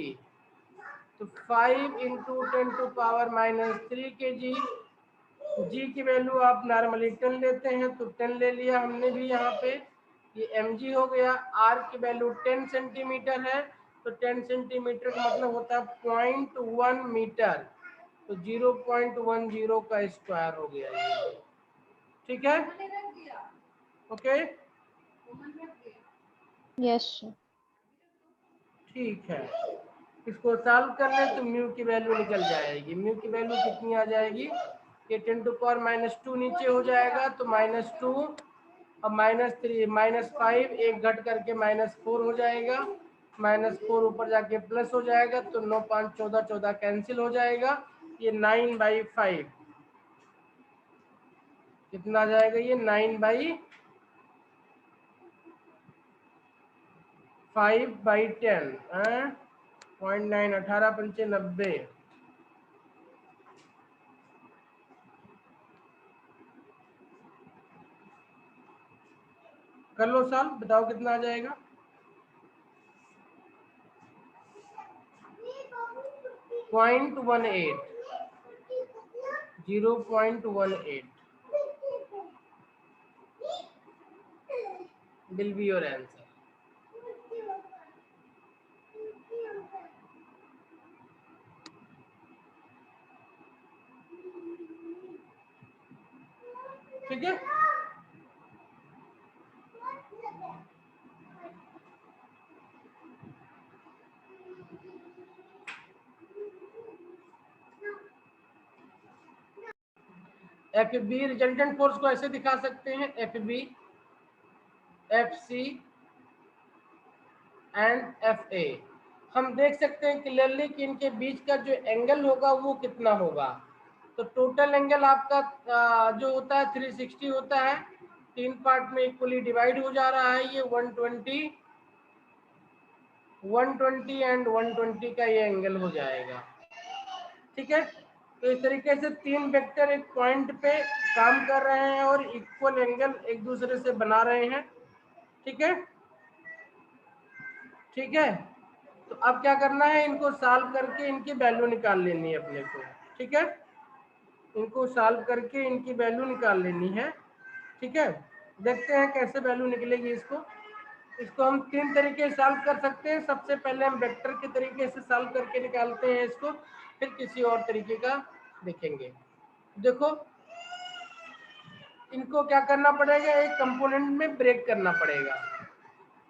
तो 5 इंटू 10⁻³ kg। g की वैल्यू आप नॉर्मली 10 लेते हैं, तो 10 ले लिया हमने भी यहाँ पे, ये mg हो गया। r की वैल्यू 10 सेंटीमीटर है, तो 10 सेंटीमीटर का मतलब होता है 0.1 मीटर, तो 0.10 का स्क्वायर हो गया ये, ठीक है। Okay, Yes, sir. ठीक है। इसको सॉल्व कर ले तो म्यू की वैल्यू निकल जाएगी। म्यू की वैल्यू कितनी आ जाएगी? ये 10⁻⁻2 नीचे हो जाएगा, तो -2 और -3 -5 एक घट करके -4 हो जाएगा, -4 ऊपर जाके प्लस हो जाएगा, तो 9 5 14 14 कैंसिल हो जाएगा। ये 9/5 कितना आ जाएगा? ये 9/5/10 0.9 18 पंचे 90। कर लो सॉल्व, बताओ कितना आ जाएगा? 0.18 0.18 will be your answer। ठीक है। एफ बी रिजल्टेंट फोर्स को ऐसे दिखा सकते हैं, F B, F C and F A. हम देख सकते हैं क्लियरली कि इनके बीच का जो एंगल होगा वो कितना होगा। तो टोटल एंगल आपका जो होता है 360 होता है, 3 पार्ट में इक्वली डिवाइड हो जा रहा है। ये 120 एंड 120 का ये एंगल हो जाएगा, ठीक है। तो इस तरीके से 3 वेक्टर एक पॉइंट पे काम कर रहे हैं और इक्वल एंगल एक दूसरे से बना रहे हैं, ठीक है। ठीक है, तो अब क्या करना है? इनको सॉल्व करके इनकी वैल्यू निकाल लेनी है अपने को, ठीक है। इनको सॉल्व करके इनकी वैल्यू निकाल लेनी है, ठीक है। देखते हैं कैसे वैल्यू निकलेगी इसको हम 3 तरीके से सॉल्व कर सकते हैं। सबसे पहले हम वेक्टर के तरीके से सॉल्व करके निकालते हैं इसको, फिर किसी और तरीके का देखेंगे। देखो, इनको क्या करना पड़ेगा? एक कंपोनेंट में ब्रेक करना पड़ेगा।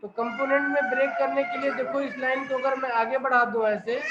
तो कंपोनेंट में ब्रेक करने के लिए देखो, इस लाइन को अगर मैं आगे बढ़ा दूं ऐसे,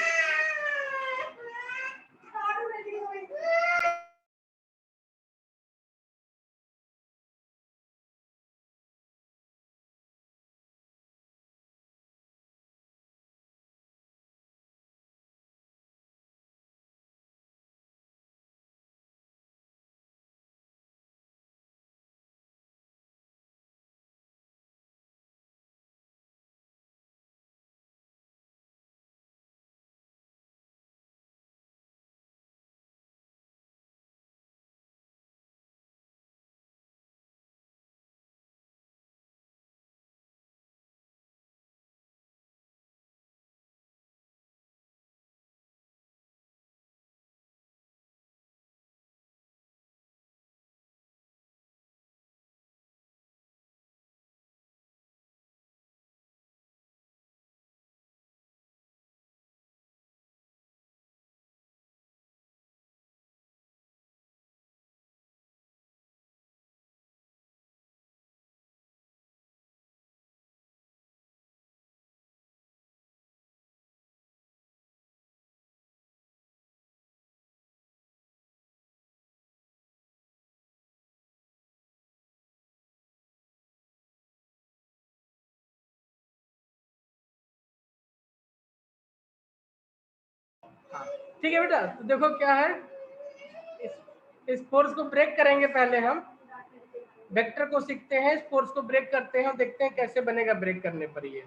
ठीक है बेटा, तो देखो क्या है, इस फोर्स को ब्रेक करेंगे, पहले हम वेक्टर को सीखते हैं, इस फोर्स को ब्रेक करते हैं और देखते हैं कैसे बनेगा ब्रेक करने पर ये।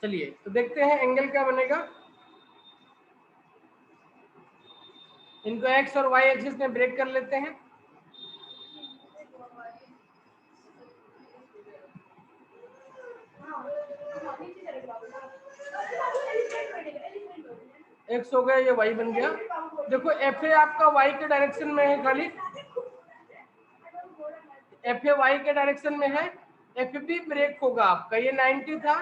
चलिए तो देखते हैं एंगल क्या बनेगा। इनको एक्स और वाई एक्सिस में ब्रेक कर लेते हैं। एक्स हो गया, ये वाई बन गया। देखो एफ ए आपका वाई के डायरेक्शन में है, खाली एफ ए वाई के डायरेक्शन में है। एफ बी ब्रेक होगा आपका, ये 90 था,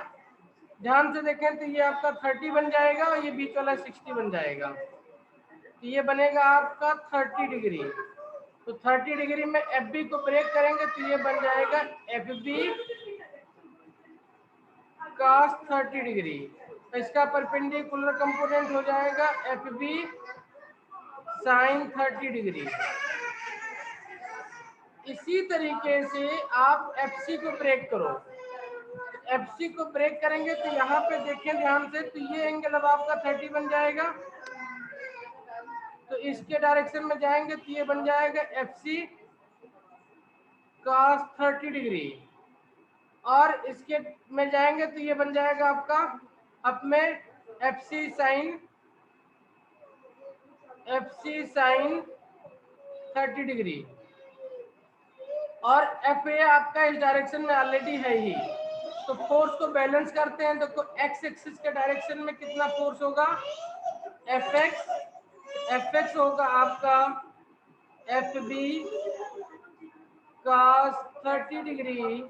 ध्यान से देखें तो ये आपका 30 बन जाएगा और ये बीच वाला 60 बन जाएगा, तो ये बनेगा आपका 30 डिग्री। तो 30 डिग्री में एफ बी को ब्रेक करेंगे तो ये बन जाएगा एफ बी cos 30 डिग्री। इसका परपेंडिकुलर कंपोनेंट हो जाएगा एफ बी sin 30 डिग्री। इसी तरीके से आप एफ सी को ब्रेक करो, एफ सी को ब्रेक करेंगे तो यहाँ पे देखें ध्यान से, तो ये एंगल अब आपका 30 बन जाएगा, तो इसके डायरेक्शन में जाएंगे तो ये बन जाएगा एफ सी cos 30 डिग्री, और इसके में जाएंगे तो ये बन जाएगा आपका अब में एफ सी साइन 30 डिग्री, और एफ ए आपका इस डायरेक्शन में ऑलरेडी है ही। तो फोर्स को बैलेंस करते हैं, देखो एक्स एक्सिस के डायरेक्शन में कितना फोर्स होगा, एफ एक्स होगा आपका एफ बी cos 30 डिग्री,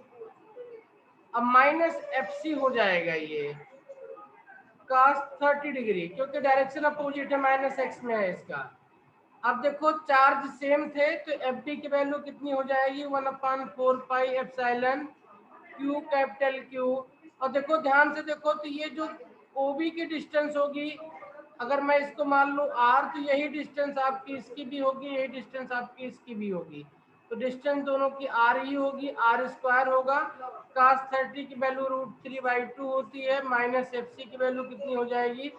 अब माइनस एफ सी हो जाएगा ये cos 30 डिग्री, क्योंकि डायरेक्शन अपोजिट है, माइनस एक्स में है इसका। अब देखो चार्ज सेम थे तो एफ डी की वैल्यू कितनी हो जाएगी, 1/4 pi epsilon q capital Q. और देखो ध्यान से देखो, तो ये जो ओबी की डिस्टेंस होगी, अगर मैं इसको मान लूँ आर, तो यही डिस्टेंस आपकी इसकी भी होगी, यही डिस्टेंस आपकी इसकी भी होगी, तो डिस्टेंस दोनों की आर ही होगी, आर स्क्वायर होगा। cos 30 की वैल्यू √3/2 होती है, माइनस एफ सी की वैल्यू कितनी हो जाएगी,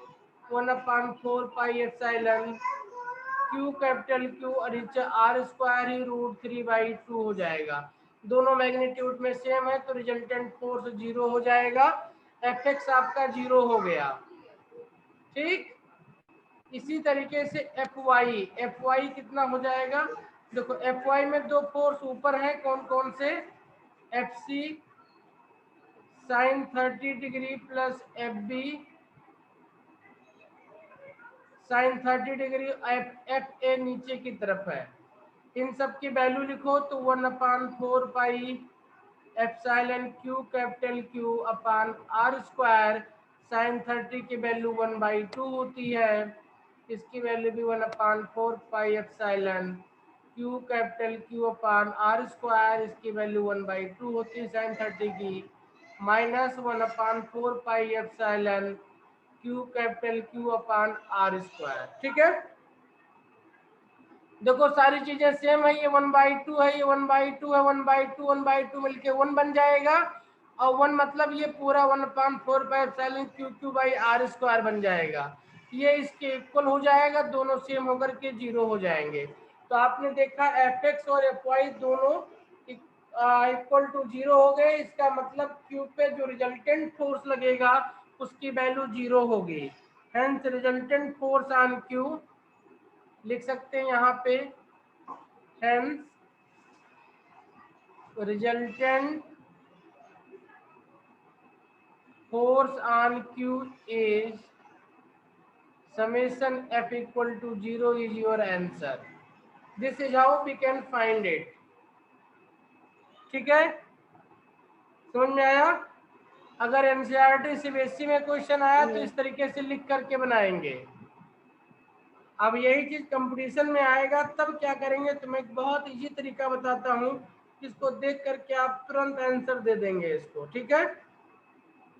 1/4 pi epsilon q capital Q, और आर स्क्वायर ही √3/2 हो जाएगा। दोनों मैग्नीट्यूड में सेम है तो रिजल्टेंट फोर्स 0 हो जाएगा, एफ एक्स आपका 0 हो गया। ठीक, इसी तरीके से एफ वाई कितना हो जाएगा, देखो एफ वाई में दो फोर्स ऊपर है, कौन कौन से, F C sine 30 degree plus F B sine 30 degree, F A नीचे की तरफ है। इन सब की वैल्यू लिखो तो 1/4 pi epsilon q capital Q upon r square, sine 30 की वैल्यू 1/2 होती है, इसकी वैल्यू भी 1/4 pi epsilon q capital Q upon r square, इसकी वैल्यू 1/2 होती है साइन 30 की, minus 1/4 pi epsilon q capital Q upon r square. ठीक है, देखो सारी चीजें सेम है, ये 1/2 है, ये 1/2 है, 1/2 मिलके 1 बन जाएगा, और 1 मतलब ये पूरा 1/4 pi epsilon q q by r square बन जाएगा, ये इसके इक्वल हो जाएगा, दोनों सेम होकर के 0 हो जाएंगे। तो आपने देखा एफ एक्स और एफ वाई दोनों इक्वल टू 0 हो गए, इसका मतलब क्यू पे जो रिजल्टेंट फोर्स लगेगा उसकी वैल्यू 0 होगी, hence resultant force on Q लिख सकते हैं यहाँ पे, hence resultant force on Q is summation f equal to 0 is your answer. This is how we can find it. ठीक है, समझ में आया। अगर एनसीईआरटी सीबीएसई में क्वेश्चन आया तो इस तरीके से लिख करके बनाएंगे। अब यही चीज कंपटीशन में आएगा तब क्या करेंगे, तो मैं एक बहुत इजी तरीका बताता हूँ, जिसको देख करके आप तुरंत आंसर दे देंगे इसको। ठीक है,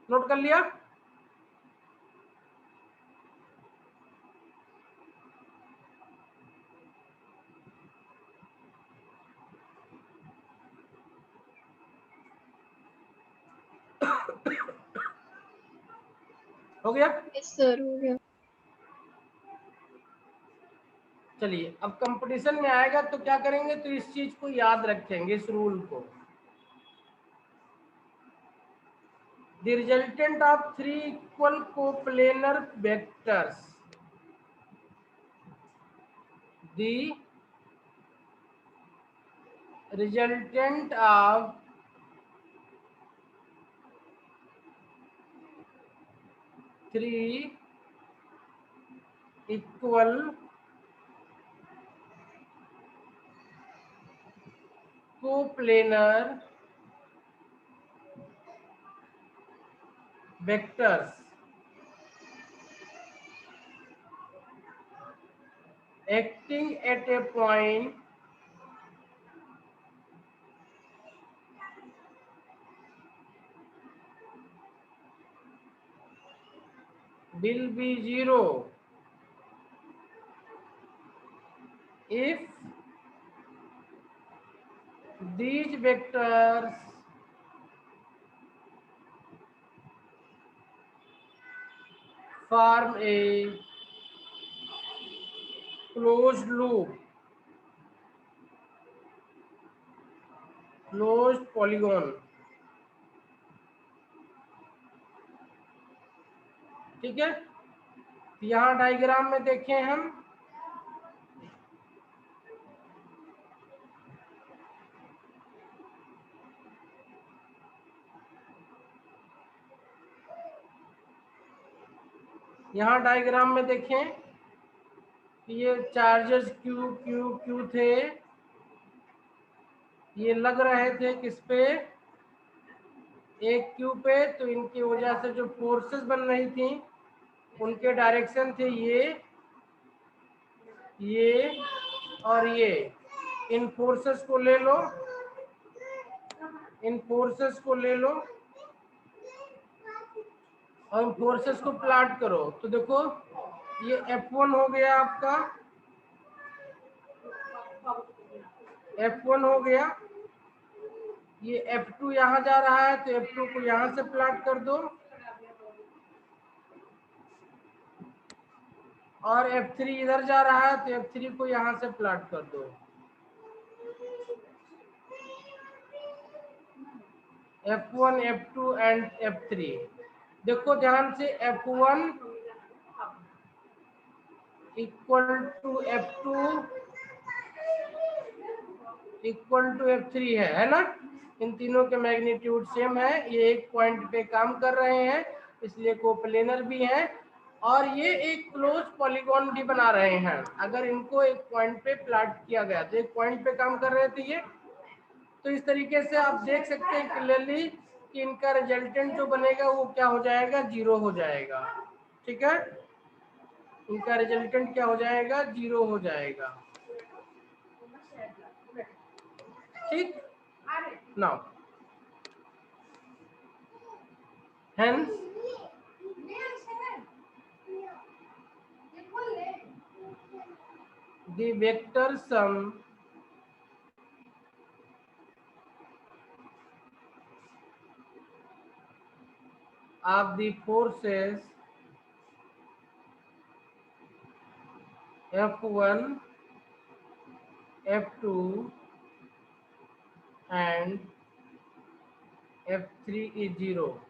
नोट कर लिया। हो गया, यस सर, हो गया। चलिए अब कंपटीशन में आएगा तो क्या करेंगे, तो इस चीज को याद रखेंगे, इस रूल को। The resultant of 3 equal coplanar vectors, the resultant of 3 equal coplanar vectors acting at a point will be zero if these vectors form a closed loop, closed polygon। ठीक है, यहाँ डायग्राम में देखें हम, यहाँ डायग्राम में देखें कि ये चार्जेस क्यू क्यू क्यू थे, ये लग रहे थे किस पे, एक क्यू पे, तो इनकी वजह से जो फोर्सेस बन रही थी उनके डायरेक्शन थे ये और ये। इन फोर्सेस को ले लो, इन फोर्सेस को ले लो और फोर्सेस को प्लॉट करो। तो देखो ये F1 हो गया आपका, F1 हो गया, ये F2 यहाँ जा रहा है तो F2 को यहाँ से प्लॉट कर दो, और F3 इधर जा रहा है तो F3 को यहाँ से प्लॉट कर दो। F1, F2 and F3। देखो ध्यान से, F1 equal to F2 equal to F3 है ना, इन तीनों के मैग्नीट्यूड सेम है, ये एक पॉइंट पे काम कर रहे हैं इसलिए कोप्लेनर भी हैं, और ये एक क्लोज पॉलीगॉन भी बना रहे हैं। अगर इनको एक पॉइंट पे प्लॉट किया गया तो एक पॉइंट पे काम कर रहे थे ये, तो इस तरीके से आप देख सकते हैं क्लियरली कि इनका रिजल्टेंट जो बनेगा वो क्या हो जाएगा, 0 हो जाएगा। ठीक है, इनका रिजल्टेंट क्या हो जाएगा, 0 हो जाएगा। ठीक, now hence the vector sum of the forces F1, F2 and F3 is 0।